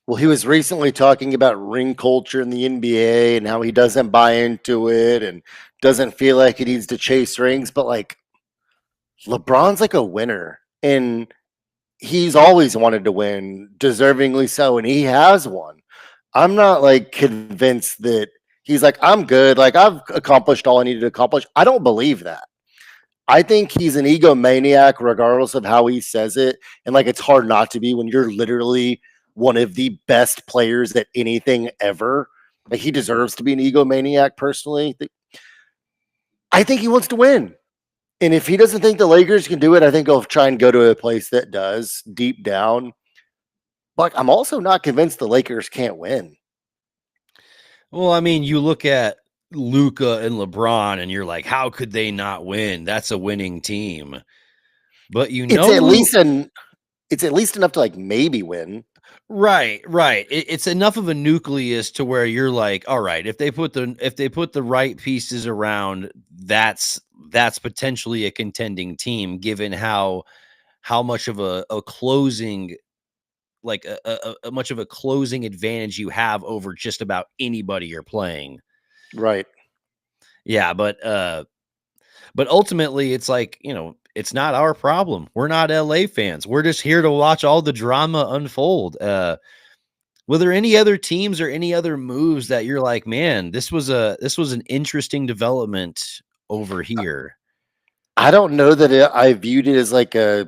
Well, he was recently talking about ring culture in the NBA and how he doesn't buy into it and doesn't feel like he needs to chase rings. But like LeBron's like a winner and he's always wanted to win, deservingly so, and he has won. I'm not like convinced that he's like, I'm good. Like I've accomplished all I needed to accomplish. I don't believe that. I think he's an egomaniac, regardless of how he says it. And like, it's hard not to be when you're literally one of the best players at anything ever. Like, he deserves to be an egomaniac personally. I think he wants to win. And if he doesn't think the Lakers can do it, I think he'll try and go to a place that does deep down. But I'm also not convinced the Lakers can't win. Well, I mean, you look at Luca and LeBron, and you're like, how could they not win? That's a winning team. But you It's know at who? least an it's at least enough to like maybe win. Right, right. It's enough of a nucleus to where you're like, all right, if they put the right pieces around, that's potentially a contending team, given how much of a closing like a much of a closing advantage you have over just about anybody you're playing. Right. Yeah, but ultimately it's like, it's not our problem. We're not LA fans. We're just here to watch all the drama unfold. Were there any other teams or any other moves that you're like, man, this was an interesting development over here? I don't know that I viewed it as like a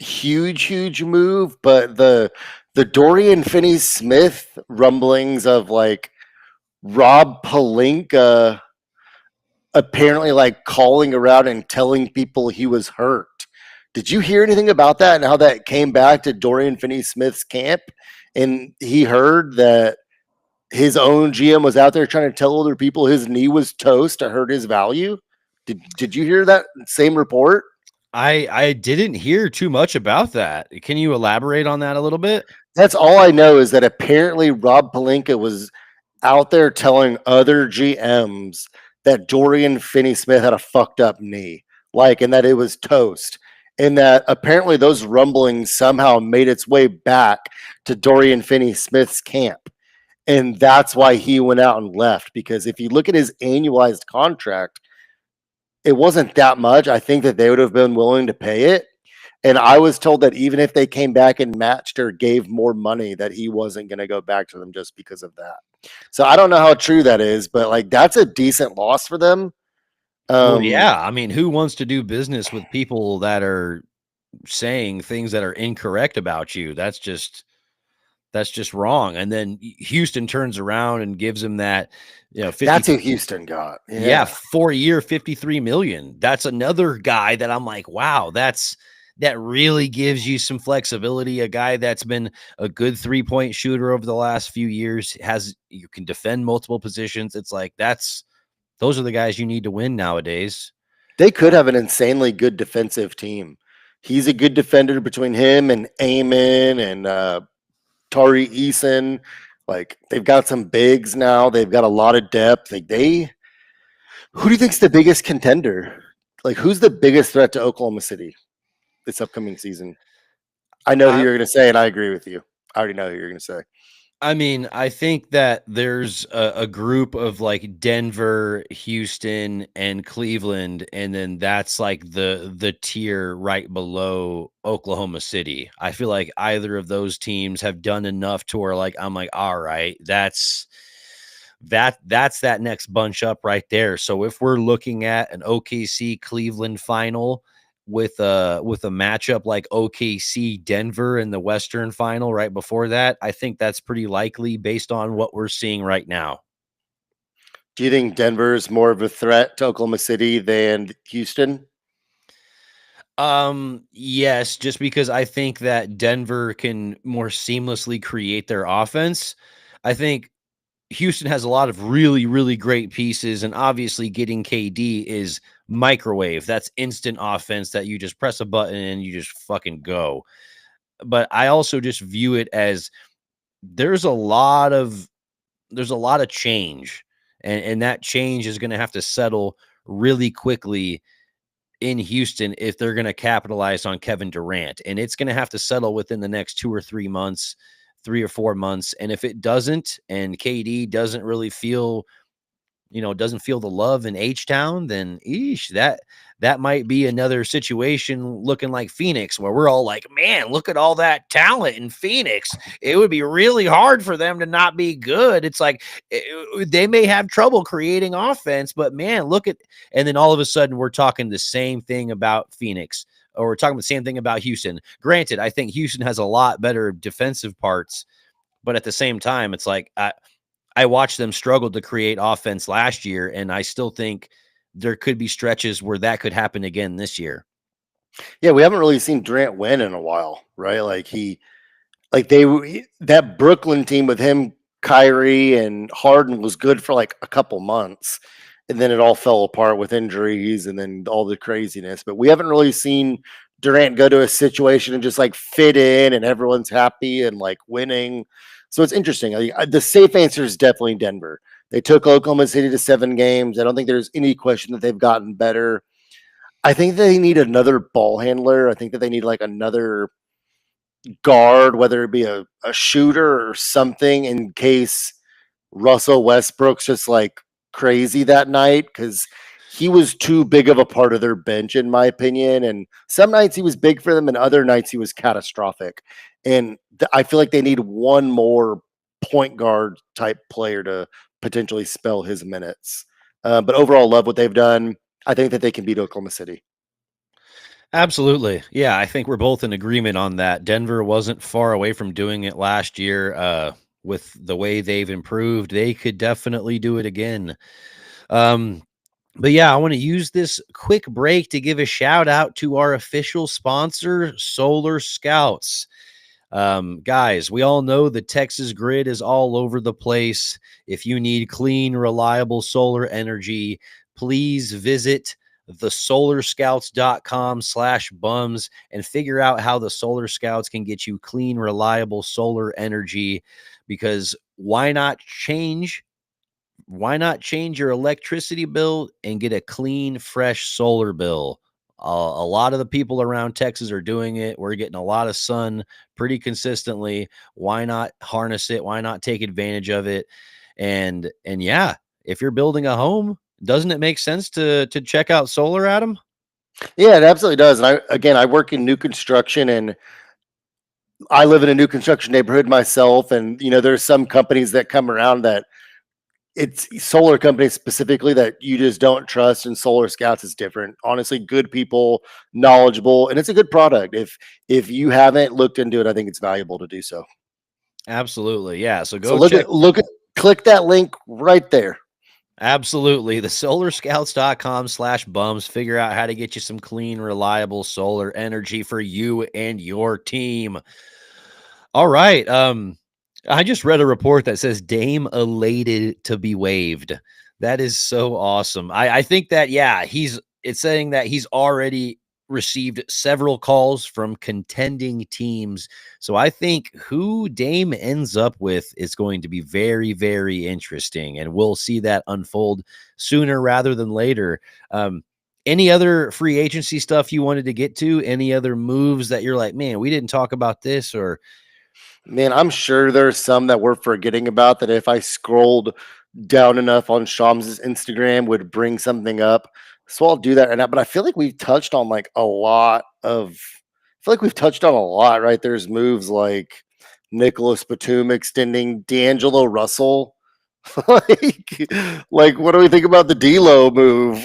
huge move, but the Dorian Finney-Smith rumblings of like Rob Pelinka apparently like calling around and telling people he was hurt. Did you hear anything about that and how that came back to Dorian Finney-Smith's camp? And he heard that his own GM was out there trying to tell other people his knee was toast to hurt his value. Did you hear that same report? I didn't hear too much about that. Can you elaborate on that a little bit? That's all I know is that apparently Rob Pelinka was out there telling other GMs that Dorian Finney-Smith had a fucked up knee, like, and that it was toast. And that apparently those rumblings somehow made its way back to Dorian Finney-Smith's camp. And that's why he went out and left. Because if you look at his annualized contract, it wasn't that much. I think that they would have been willing to pay it. And I was told that even if they came back and matched or gave more money, that he wasn't going to go back to them just because of that. So I don't know how true that is, but like that's a decent loss for them. Well, Um, yeah. I mean, who wants to do business with people that are saying things that are incorrect about you? That's just wrong. And then Houston turns around and gives him that, 50, that's who Houston got. yeah, Yeah. 4 year, 53 million. That's another guy that I'm like, wow, that really gives you some flexibility. A guy that's been a good 3-point shooter over the last few years, you can defend multiple positions. It's like those are the guys you need to win nowadays. They could have an insanely good defensive team. He's a good defender between him and Amon and Tari Eason. Like they've got some bigs now. They've got a lot of depth. Who do you think's the biggest contender? Like who's the biggest threat to Oklahoma City this upcoming season? I know who I you're going to say, and I agree with you. I already know who you're going to say. I mean, I think that there's a group of like Denver, Houston, and Cleveland, and then that's like the tier right below Oklahoma City. I feel like either of those teams have done enough to where like I'm like, all right, that's that next bunch up right there. So if we're looking at an OKC Cleveland final with a matchup like OKC Denver in the Western final right before that, I think that's pretty likely based on what we're seeing right now. Do you think Denver's more of a threat to Oklahoma City than Houston? Yes, just because I think that Denver can more seamlessly create their offense. I think Houston has a lot of really, really great pieces, and obviously getting KD is microwave. That's instant offense that you just press a button and you just fucking go. But I also just view it as there's a lot of change, and that change is going to have to settle really quickly in Houston if they're going to capitalize on Kevin Durant, and it's going to have to settle within the next 2 or 3 months 3 or 4 months. And if it doesn't, and KD doesn't really feel, doesn't feel the love in H-Town, then that might be another situation looking like Phoenix, where we're all like, man, look at all that talent in Phoenix. It would be really hard for them to not be good. It's like they may have trouble creating offense, but man, and then all of a sudden we're talking the same thing about Phoenix, or we're talking the same thing about Houston. Granted, I think Houston has a lot better defensive parts, but at the same time, it's like I watched them struggle to create offense last year, and I still think there could be stretches where that could happen again this year. Yeah, we haven't really seen Durant win in a while, right? That Brooklyn team with him, Kyrie, and Harden was good for like a couple months, and then it all fell apart with injuries and then all the craziness. But we haven't really seen Durant go to a situation and just like fit in and everyone's happy and like winning. So it's interesting. The safe answer is definitely Denver. They took Oklahoma City to 7 games. I don't think there's any question that they've gotten better. I think they need another ball handler. I think that they need like another guard, whether it be a shooter or something, in case Russell Westbrook's just like crazy that night, because he was too big of a part of their bench, in my opinion. And some nights he was big for them, and other nights he was catastrophic. And I feel like they need one more point guard type player to potentially spell his minutes. But overall, love what they've done. I think that they can beat Oklahoma City. Absolutely. Yeah, I think we're both in agreement on that. Denver wasn't far away from doing it last year. With the way they've improved, they could definitely do it again. But yeah, I want to use this quick break to give a shout out to our official sponsor, Solar Scouts. Guys, we all know the Texas grid is all over the place. If you need clean, reliable solar energy, please visit thesolarscouts.com/bums and figure out how the Solar Scouts can get you clean, reliable solar energy. Because why not change your electricity bill and get a clean, fresh solar bill? A lot of the people around Texas are doing it. We're getting a lot of sun pretty consistently. Why not harness it? Why not take advantage of it? And yeah, if you're building a home, doesn't it make sense to check out solar, Adam? Yeah, it absolutely does. And I work in new construction, and I live in a new construction neighborhood myself. And there's some companies that come around that it's solar companies specifically that you just don't trust, and Solar Scouts is different. Honestly, good people, knowledgeable, and it's a good product. If you haven't looked into it, I think it's valuable to do so. Absolutely. Yeah. So So go check. click that link right there. Absolutely. The solarscouts.com/bums. Figure out how to get you some clean, reliable solar energy for you and your team. All right. I just read a report that says Dame elated to be waived. That is so awesome. I think that, yeah, it's saying that he's already received several calls from contending teams. So I think who Dame ends up with is going to be very, very interesting. And we'll see that unfold sooner rather than later. Any other free agency stuff you wanted to get to? Any other moves that you're like, man, we didn't talk about this? Or Man, I'm sure there's some that we're forgetting about that if I scrolled down enough on Shams' Instagram would bring something up. So I'll do that right now. But I feel like we've touched on like a lot of I feel like we've touched on a lot, right? There's moves like Nicholas Batum extending D'Angelo Russell. like, like what do we think about the D'Lo move?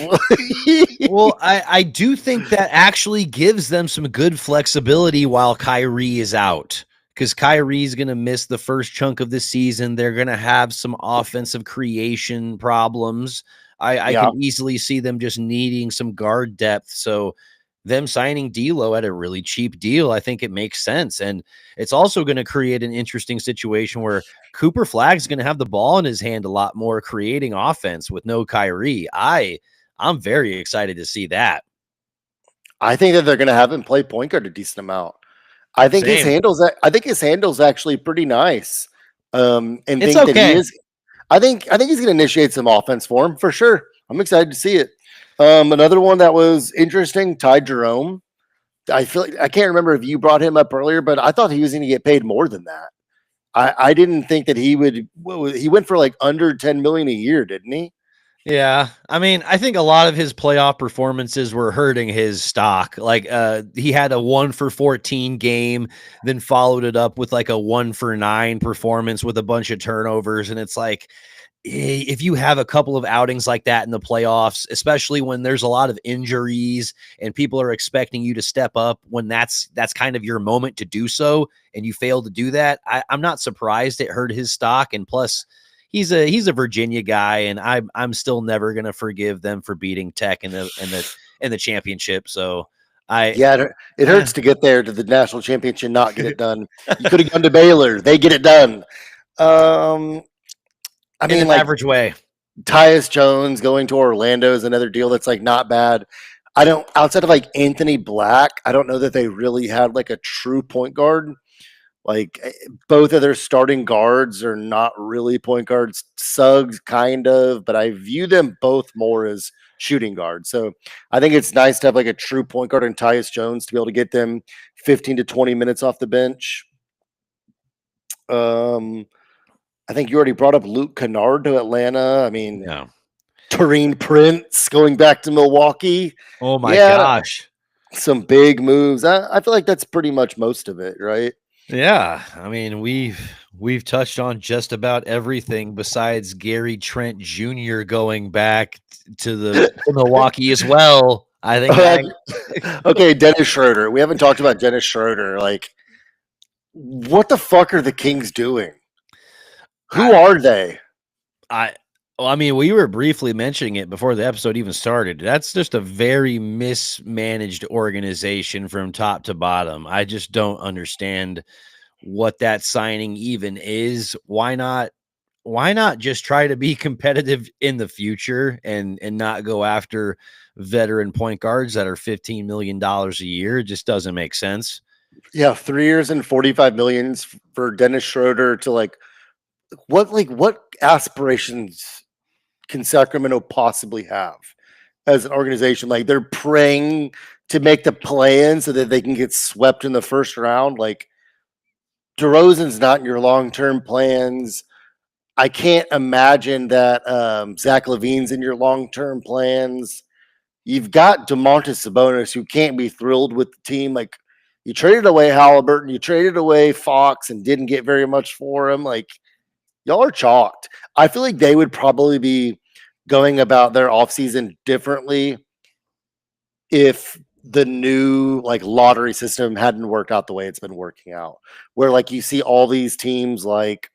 well, I do think that actually gives them some good flexibility while Kyrie is out, because Kyrie's going to miss the first chunk of the season. They're going to have some offensive creation problems. I Yeah. can easily see them just needing some guard depth. So them signing D'Lo at a really cheap deal, I think it makes sense. And it's also going to create an interesting situation where Cooper Flagg's going to have the ball in his hand a lot more, creating offense with no Kyrie. I'm very excited to see that. I think that they're going to have him play point guard a decent amount. I think his Same. handle's actually pretty nice. And It's think that he okay. is. I think he's going to initiate some offense for him for sure. I'm excited to see it. Another one that was interesting, Ty Jerome. I feel like I can't remember if you brought him up earlier, but I thought he was going to get paid more than that. I didn't think that he would. He went for like under 10 million a year, didn't he? Yeah. I mean, I think a lot of his playoff performances were hurting his stock. Like he had a 1 for 14 game, then followed it up with like a 1 for 9 performance with a bunch of turnovers, and it's like if you have a couple of outings like that in the playoffs, especially when there's a lot of injuries and people are expecting you to step up when that's kind of your moment to do so, and you fail to do that, I'm not surprised it hurt his stock. And plus, he's a Virginia guy, and I'm still never gonna forgive them for beating Tech in the championship. So I Yeah, it eh, hurts to get there to the national championship, not get it done. You could have gone to Baylor; they get it done. Um, I in mean, an like average way. Tyus Jones going to Orlando is another deal that's like not bad. I don't outside of like Anthony Black, I don't know that they really had like a true point guard. Like both of their starting guards are not really point guards. Suggs kind of, but I view them both more as shooting guards. So I think it's nice to have like a true point guard in Tyus Jones to be able to get them 15 to 20 minutes off the bench. Um, I think you already brought up Luke Kennard to Atlanta. I mean, Yeah. Taurean Prince going back to Milwaukee. Oh my Yeah, gosh. some big moves. I feel like that's pretty much most of it, right? Yeah, I mean, we've touched on just about everything besides Gary Trent Jr. going back to Milwaukee as well. I think that Okay, Dennis Schroeder. We haven't talked about Dennis Schroeder. Like, what the fuck are the Kings doing? Who I are they? I well, I mean, we were briefly mentioning it before the episode even started. That's just a very mismanaged organization from top to bottom. I just don't understand what that signing even is. Why not just try to be competitive in the future and not go after veteran point guards that are $15 million a year? It just doesn't make sense. Yeah, 3 years and 45 millions for Dennis Schroeder to what aspirations can Sacramento possibly have as an organization? Like they're praying to make the play-in so that they can get swept in the first round. Like DeRozan's not in your long-term plans. I can't imagine that Zach Levine's in your long-term plans. You've got DeMontis Sabonis, who can't be thrilled with the team. Like you traded away Halliburton, you traded away Fox, and didn't get very much for him. Like y'all are chalked. I feel like they would probably be going about their offseason differently if the new like lottery system hadn't worked out the way it's been working out. Where like you see all these teams like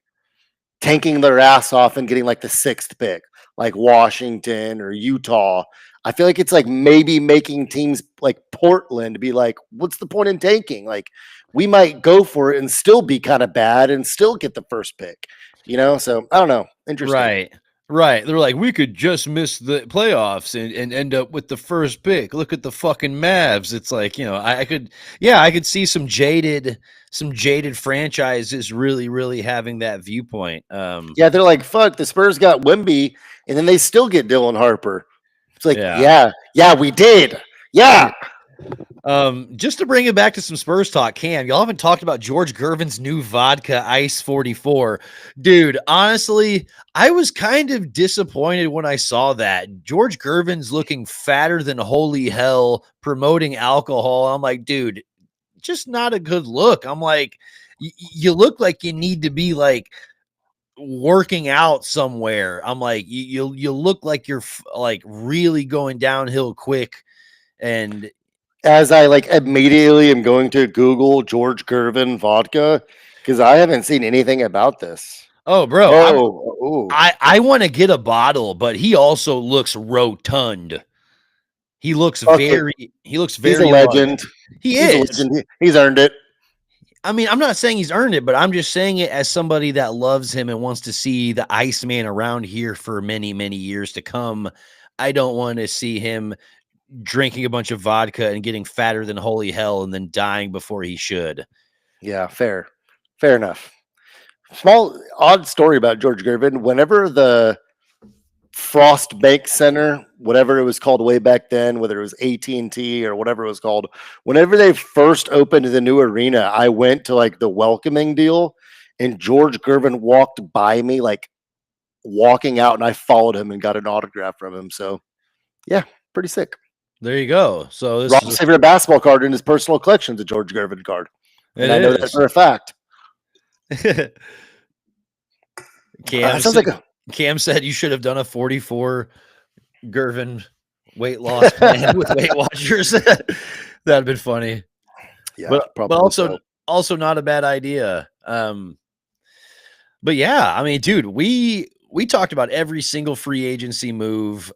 tanking their ass off and getting like the sixth pick, like Washington or Utah. I feel like it's like maybe making teams like Portland be like, what's the point in tanking? Like, we might go for it and still be kind of bad and still get the first pick, you know? So I don't know. Interesting. Right. Right. They're like, we could just miss the playoffs and end up with the first pick. Look at the fucking Mavs. It's like, I could see some jaded franchises really, really having that viewpoint. Yeah, they're like, fuck, the Spurs got Wemby, and then they still get Dylan Harper. It's like, Yeah. yeah, we did. Yeah. Just to bring it back to some Spurs talk, Cam, y'all haven't talked about George Gervin's new vodka Ice 44. Dude, honestly, I was kind of disappointed when I saw that. George Gervin's looking fatter than holy hell, promoting alcohol. I'm like, dude, just not a good look. I'm like, you look like you need to be like working out somewhere. I'm like, you look like you're like really going downhill quick. And As I like immediately am going to Google George Gervin vodka because I haven't seen anything about this. oh, bro, Oh, ooh. I want to get a bottle, but he also looks rotund. Okay. He looks He's a very large. legend. He He's a is. legend. He's earned it. I mean, I'm not saying he's earned it, but I'm just saying it as somebody that loves him and wants to see the Iceman around here for many, many years to come. I don't want to see him drinking a bunch of vodka and getting fatter than holy hell and then dying before he should. Yeah, fair. Fair enough. Small odd story about George Gervin. Whenever the Frost Bank Center, whatever it was called way back then, whether it was AT&T or whatever it was called, whenever they first opened the new arena, I went to like the welcoming deal, and George Gervin walked by me, like walking out, and I followed him and got an autograph from him. So yeah, pretty sick. There you go. So this Rob's is favorite basketball card in his personal collection is a George Gervin card, and I know that for a fact. Cam, Sounds like a Cam said you should have done a 44 Gervin weight loss plan with Weight Watchers. That'd have been funny. yeah, But probably also not a bad idea. But yeah, I mean, dude, we talked about every single free agency move.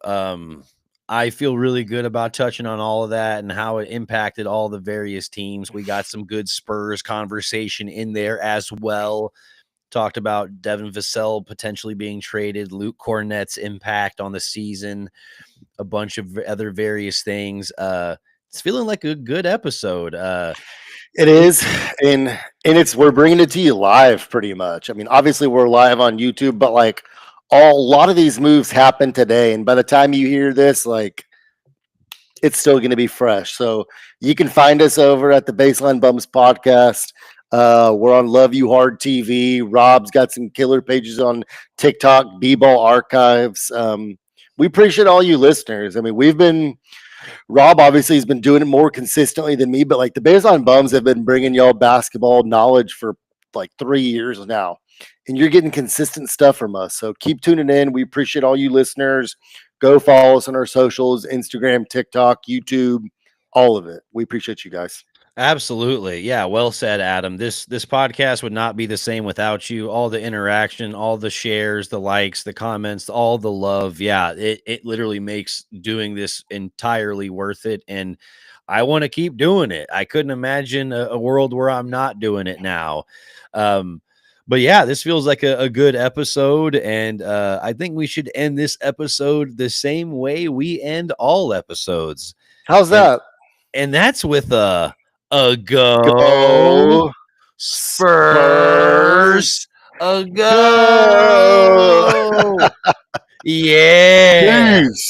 I feel really good about touching on all of that and how it impacted all the various teams. We got some good Spurs conversation in there as well. Talked about Devin Vassell potentially being traded, Luke Kornet's impact on the season, a bunch of other various things. It's feeling like a good episode. It is, and we're bringing it to you live pretty much. I mean, obviously we're live on YouTube, but like a lot of these moves happen today, and by the time you hear this, like it's still going to be fresh. So you can find us over at the Baseline Bums podcast. We're on Love You Hard TV. Rob's got some killer pages on TikTok, B-Ball Archives. We appreciate all you listeners. I mean, Rob obviously has been doing it more consistently than me, but like the Baseline Bums have been bringing y'all basketball knowledge for like 3 years now, and you're getting consistent stuff from us. So keep tuning in. We appreciate all you listeners. Go follow us on our socials, Instagram, TikTok, YouTube, all of it. We appreciate you guys. Absolutely. Yeah, well said, Adam. This podcast would not be the same without you. All the interaction, all the shares, the likes, the comments, all the love. Yeah, it literally makes doing this entirely worth it. And I want to keep doing it. I couldn't imagine a world where I'm not doing it now. But yeah, this feels like a good episode. And I think we should end this episode the same way we end all episodes. How's that? And that's with a go Spurs, a go. Yeah. Peace.